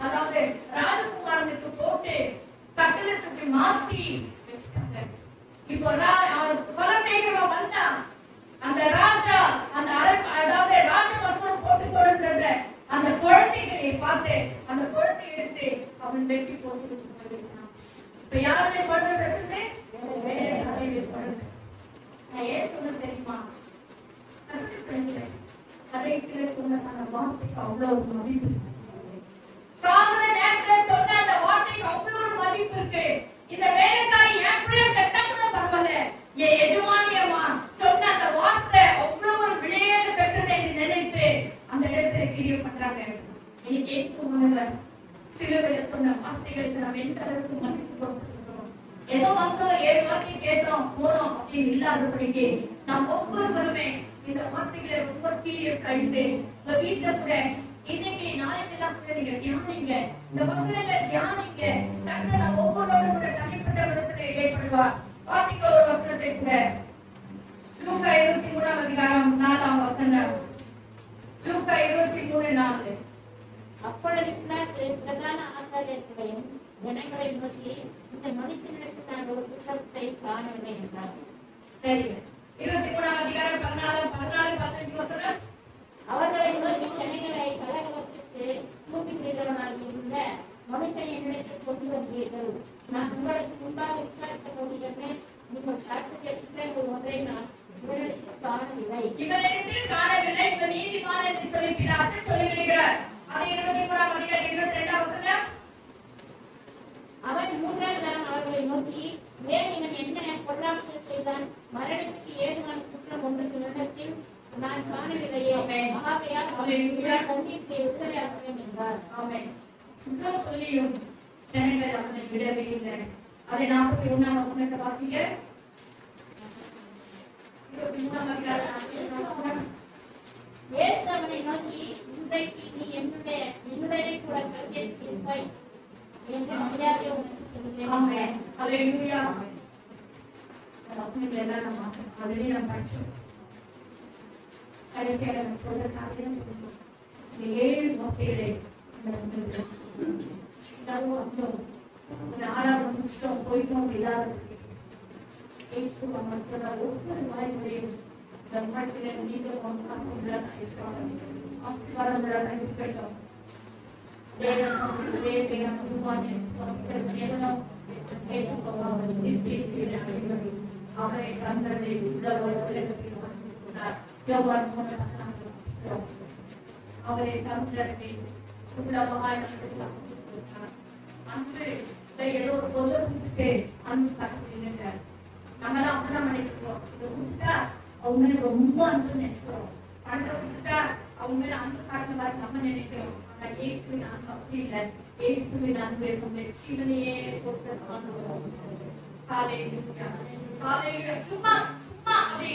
அதாவது ராஜகுமாரனுக்கு போட்டு கட்டில சுற்றி மாற்றி வச்சுட்டாங்க. இப்போ கொலை செய்கிறவன் வந்தா அந்த ராஜா அந்த அதாவது ராஜ வஸ்திரம் போட்டு கொடுக்கிற அந்த குழந்தைகளை பார்த்து அந்த குழந்தை எடுத்து அவன் வெட்டி போட்டு போயிருக்கான். இப்ப யாருடைய குழந்தை செத்துது? வேலைக்காரியுடைய குழந்தை. நான் ஏன் சொல்ல தெரியுமா? கடைசியில சொன்ன அந்த வார்த்தைக்கு அவ்வளவு ஒரு மதிப்பு. சாகுற நேரத்துல சொன்ன அந்த வார்த்தைக்கு அவ்வளவு ஒரு மதிப்பு இருக்கு. இந்த வேலைக்காரி என் பிள்ளை செத்தா கூட பரவாயில்ல, என் எஜமானியம்மா சொன்ன அந்த வார்த்தை அவ்வளவு ஒரு விளையாட்டு பெற்றதை நினைத்து அந்த இடத்துல கிரிய பண்றாங்க. இன்னைக்கு இயேசுவானவர் சிலுவையில சொன்ன வார்த்தைகளுக்கு நாம் எந்த அளவுக்கு மதிப்பு கொடுக்கிறோம்? ஏதோ வந்தோம் 7 வார்த்தை கேட்டோம் போனோம் அப்படின்னு இல்லாதபடிக்கு நாம் ஒவ்வொருவருமே இந்த வார்த்தைகளை ரொம்ப சீரியஸ் ஆயிட்டு உங்க வீட்டுல கூட இன்னைக்கு நாளைக்கெல்லாம் கூட நீங்க தியானிங்க, இந்த வசனங்களை தியானிங்க. நம்ம ஒவ்வொருவரோட கூட தனிப்பட்ட விதத்துல இடைப்படுவார். வார்த்தைக்கு ஒரு வசனத்தை கூட லூக்கா 23ஆம் அதிகாரம் 4ஆம் வசனம். லூக்கா 23:4. அப்பொழுது பிலாத்து பிரதான ஆசாரியர்களையும் ஜனங்களை நோக்கி, இந்த மனுஷனுக்கு நான் ஒரு குற்றத்தை காணவில்லை என்றார். சரி, 23ஆம் அதிகாரம் 14-15 வசனம். அவர்களை நோக்கி, ஜனங்களை கலகலத்துக்கு கூப்பிடுகிறவனாக இருந்த மனுஷன் என்னிடத்தில் கொண்டு வந்தீர்கள். நான் உங்களுக்கு முன்பாக விசாரித்த போகிறேன். நீங்கள் சாட்சி கேட்கிற ஒன்றை நான் இவரிடத்தில் காணவில்லை. இவரிடத்தில் காணவில்லை. இவர் நீதிமான் என்று சொல்லி பிலாத்து சொல்லிவிடுகிறார். அது 23ஆம் அதிகாரம் 22ஆம் வசனம். அவன் 3ஆம் தரம் அவர்களை நோக்கி, ஏன் இவன் என்ன பொல்லாமல் செய்தான்? மரணத்துக்கு ஏதுவான குற்றம் ஒன்றுக்கு இடத்தில் நான் காணவில்லையே. ஆகையால் கண்டிப்பை உத்தரவாக என்றார். ஆமென். இவ்வளவு சொல்லியும் ஜனங்கள் அவனை விடவே இல்லை. அதை 41ஆம் வசனத்தை வாசிங்க. 23ஆம் அதிகாரம். இயேசு அவனை நோக்கி, இன்றைக்கு நீ என்னுடைய கூட கல்வியை சேர்ப்பாய் என்று மரியாதை உனக்கு சொல்லுவேன். ஆமென். ஹல்லேலூயா. வசனங்களை எல்லாம் நம்ம ஆல்ரெடி நம்ம படிச்சோம். கடைசியாக நம்ம சொல்ற காரியம் இந்த 7 வார்த்தைகளை முடிச்சிட்டோம் போயிட்டோம் இல்லாத ஒவ்வொரு வாய்மொழியும் இந்த நாட்டில நீங்கள் ஆசீர்வாதம் இருக்கட்டும். அவரை தந்ததை அவரை தந்ததை அன்பு ஏதோ ஒரு பொருளுக்கு அன்பு காட்டுறீங்க. நம்மளாம் அப்படிதான் நினைக்கிறோம். கொடுத்துட்டா அவங்க மேல ரொம்ப அன்பு நினைச்சுக்கிறோம். பணத்தை கொடுத்துட்டா அவங்க மேல அன்பு காட்டுற மாதிரி நம்ம நினைக்கிறோம். ஆனா இயேசுவின் அன்பு அப்படி இல்லை. இயேசுவின் அன்பு உங்க ஜீவனையே கொடுத்த சும்மா சும்மா அப்படி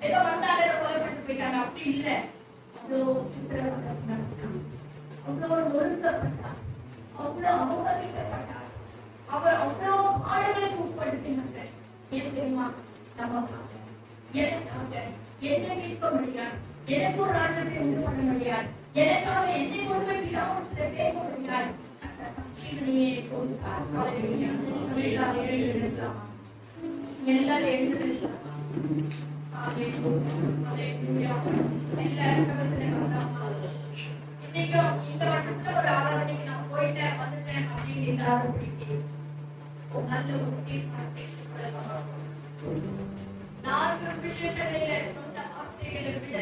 ஏதோ வந்தாங்க ஏதோ கொலைப்பட்டு போயிட்டாங்க அப்படி இல்லை. அவ்வளோ சித்திரவதை, அவ்வளோ நொறுக்கப்பட்டார், அவ்வளோ அவமதிக்கப்பட்டார், அவர் அவ்வளோ பாடுகளுக்கு உட்படுத்தினாங்க. ஏன் தெரியுமா? நமக்காக, எனக்காக என்னை மீட்க முடியாது, எனக்கு ஒரு ராஜ்யத்தை உண்டு பண்ண முடியாது, எனக்காக என்னை கொண்டு பிதாவுடைய சேர்க்க முடியாது. ஜீவனையே கொடுத்தார். எல்லாரும் எழுந்திருக்கலாம், எல்லாரும் எழுந்திருக்கலாம். இன்னைக்கும் இந்த வருஷத்துல ஒரு 6 மணிக்கு நான் போயிட்டேன் வந்துட்டேன் அப்படின்னு இல்லாத நல்ல ஒரு தீர்மானத்தை 4 விசேஷங்களில சொன்ன வார்த்தைகளை விட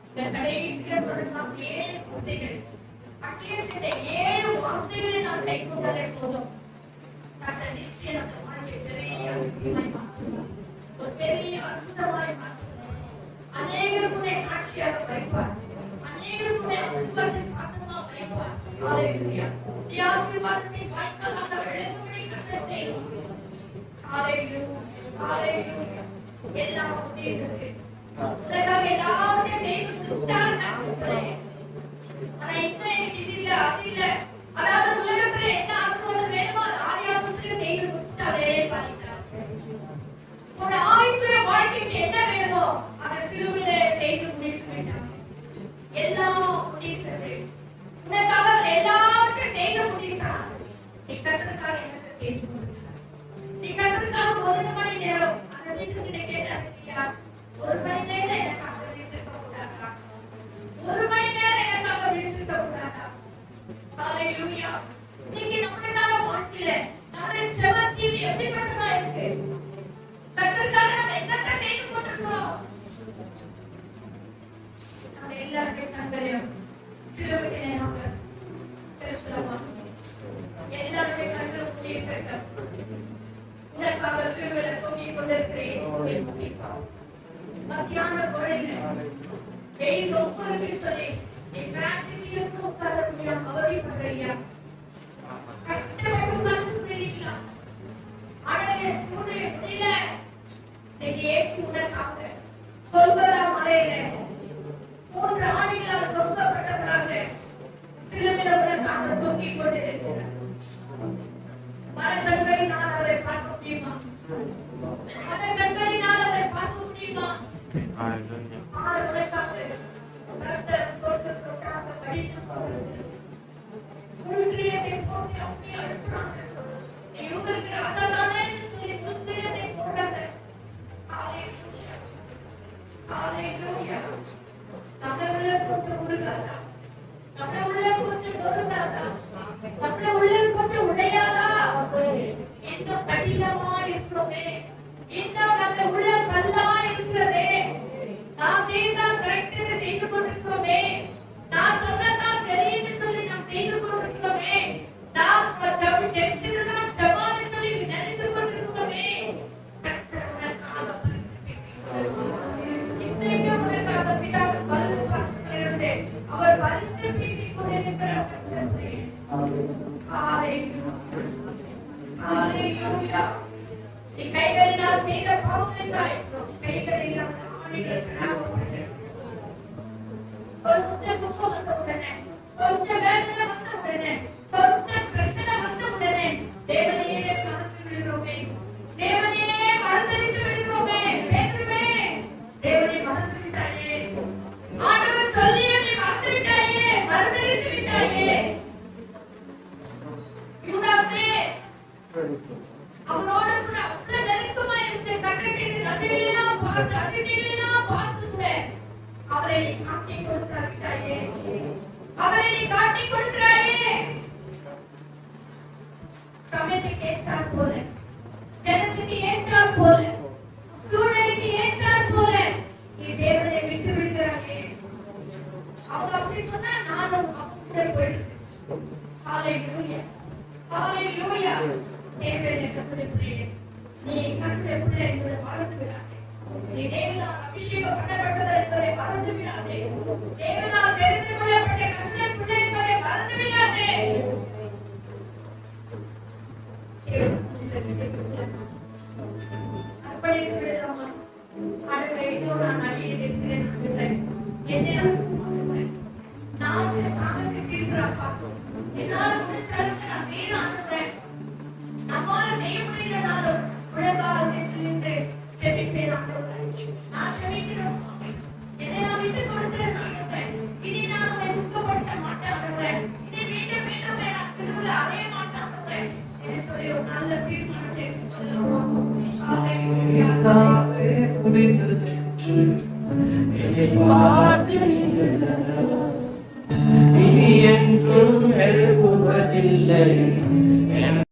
இந்த கடைசியில சொன்ன 7 வார்த்தைகள் அட்லீஸ்ட் இந்த 7 வார்த்தைகளை நான் கைக்கொண்டாலே போதும். நிச்சயம் அந்த வாழ்க்கை பெரிய விஷயமாய் மாற்றுவோம், ஒரு பெரிய அற்புதமாய் மாற்றுவோம். அநேக சாட்சியாக வைப்பார். அநேகருடைய குடும்பத்தின் பாத்திரமாக வைப்பார். ஹalleluya. நீ ஆசீர்வாதத்தின் வாய்க்கால் அந்த விளைவுகளை கட்டச் செய்வார். ஹalleluya. ஹalleluya. எல்லாம் செய்கிறது. உலகம் எல்லாவற்றையும் செய்து முடிச்சிட்டார் நான் சொல்றேன். ஆனா இப்ப எனக்கு இது இல்ல அது இல்ல. அதாவது உலகத்துல என்ன ஆசீர்வாதம் வேணுமோ அது ஆதியாகமத்துல செய்து முடிச்சிட்டாரே பண்ணிட்டார். உன் ஆயுளுடைய வாழ்க்கைக்கு என்ன வேணுமோ அதை சிலுவையிலே செய்து முடிக்க வேண்டாம். எல்லாம் முடிக்கிறது. உனக்காக எல்லாவற்றையும் செய்து முடிக்கிறார். நீ கர்த்தருக்காக என்ன செய்து முடிக்கிறார்? நீ கர்த்தருக்காக 1 மணி நேரம் அந்த தேசத்திலே கேட்டார். 1 மணி நேரம் எனக்காக விட்டுருக்க கூடாதா? 1 மணி நேரம் எனக்காக விட்டுருக்க கூடாதா? ஹalleluya. இன்னைக்கு நம்மளுடைய வாழ்க்கையில நம்முடைய செவ ஜீவி எப்படிப்பட்டதா இருக்கு? கர்த்தருக்காக நம்ம என்னத்தை செய்து கொண்டிருக்கிறோம்? நம்ம எல்லாருடைய கண்களையும் சிலுவையிலே நாம திறக்கிறோமா? எல்லாருடைய கண்களும் மூடியிருக்கட்டும். உனக்காக சிலுவையிலே தொங்கிக் கொண்டிருக்கிறேன். மத்தியான வேளையில வெயில் ரொம்ப இருக்குன்னு சொல்லி நீ ஃபேக்டரியில உட்கார முடியாம அவதிப்படுறியா? கஷ்டப்பட்டு உட்கார்ந்துருக்கிறீங்களா? அடலே உன்னுடைய முடியல. இன்னைக்கு ஏசி உனக்காக கொல்கத்தா மலையில 3 ஆணிகளால் தொங்கப்பட்டவராக சிலுவையில உனக்காக தொங்கிக் கொண்டிருக்கிறார். மரக்கண்களினால் அவரை பார்க்க முடியுமா? மரக்கண்களினால் அவரை பார்க்க முடியுமா? உனக்காக கர்த்தர் சொர்க்க சொர்க்காக படித்து முன்கிரியத்தை போட்டு அப்படியே அழுத்துறாங்க. நீ யூதருக்கு ராஜாதானே என்று சொல்லி முன்கிரியத்தை போடுறாங்க. ஹalleluya. ஹalleluya. நம்ம உள்ள கொஞ்சம் உருகாதா? நம்ம உள்ள கொஞ்சம் நொறுங்காதா? நம்ம உள்ள கொஞ்சம் உடையாதா? இன்னும் கடினமா இருக்கிறோமே. இன்னும் நம்ம உள்ள கல்லா இருக்கிறதே. நாம் செய்தால் கரெக்ட் செய்து கொண்டிருக்கிறோமே. நான் சொன்னதான் தெரியுது சொல்லி நாம் செய்து கொண்டிருக்கிறோமே. நாம் ஜெபிச்சதுதான் ஜெபம்னு சொல்லி நினைத்து கொண்டிருக்கிறோமே. இன்றைக்கு உனக்காக பிதாவின் வலது பக்கத்திலிருந்து அவர் வந்து பேசிக் கொண்டிருக்கிறார். ஹalleluya. நீ கைகளினால் செய்த பாவங்களுக்காய் கைகளினால் கொஞ்சம் துக்கம் வந்த உடனே, கொஞ்சம் வேதனை வந்த உடனே, கொஞ்சம் பிரச்சனை வந்த உடனே தேவனையே மறந்து விடுகிறோமே. தேவனையே மறந்தளித்து விடுகிறோமே. பேதுருவே, தேவனை மறந்து விட்டாயே. ஆண்டவர் சொல்லி நீ மறந்து விட்டாயே. மறந்தளித்து விட்டாயே. யூதாசே, அவனோட கூட அவ்வளவு நெருக்கமா இருந்து கட்டத்தின் நடுவிலெல்லாம் பார்த்து அதிர்ச்சிகளெல்லாம் பார்த்து கூட அவரை நீ காட்டி கொடுக்கிறாயே. அவரை நீ காட்டி கொடுக்கிறாயே. சமயத்துக்கு ஏற்றாற் போல, ஜனத்துக்கு ஏற்றாற் போல, சூழ்நிலைக்கு ஏற்றாற் போல நீ தேவனை விட்டு விடுகிறாயே. அவங்க அப்படி சொன்னா நானும் அவங்க போயிடுறேன். ஹalleluya. ஹalleluya. தேவனை கற்றுக்கிறேன். நீ கற்றுக்கிற பிள்ளை என்பதை மறந்து விடாதே. நீ தேவனால் அபிஷேகம் பண்ணப்பட்டது என்பதை மறந்து விடாதே. தேவனால் தெரிந்து கொள்ளப்பட்ட கற்றுக்கிற பிள்ளை என்பதை மறந்து விடாதே. அர்ப்பணித்து விடுகிறோமா? ஆண்டவரே, இதோ நான் அடியில் இருக்கிறேன் ஆண்டவரே. என்னை அனுப்பும் நான் நாமத்துக்கு இருக்கிறப்பா. என்னால் முடிஞ்ச அளவுக்கு நான் செய்யறேன் ஆண்டவரே. நம்மால செய்ய முடியலனாலும் உலகால் நின்று செபிப்பேன் ஆண்டவரே. நான் செபிக்கிறேன். என்னை நான் விட்டு கொடுக்கிறேன் ஆண்டவரே. இனி நான் உம்மை துக்கப்படுத்த மாட்டேன் ஆண்டவரே. இனி மீண்டும் மீண்டும் நான் சிலுவையில் அலைய மாட்டேன் ஆண்டவரே. என்று சொல்லி ஒரு நல்ல தீர்மானத்தை சொல்லுவோம். ஹalleluya. இனி என்றும் எழுப்புவதில்லை என்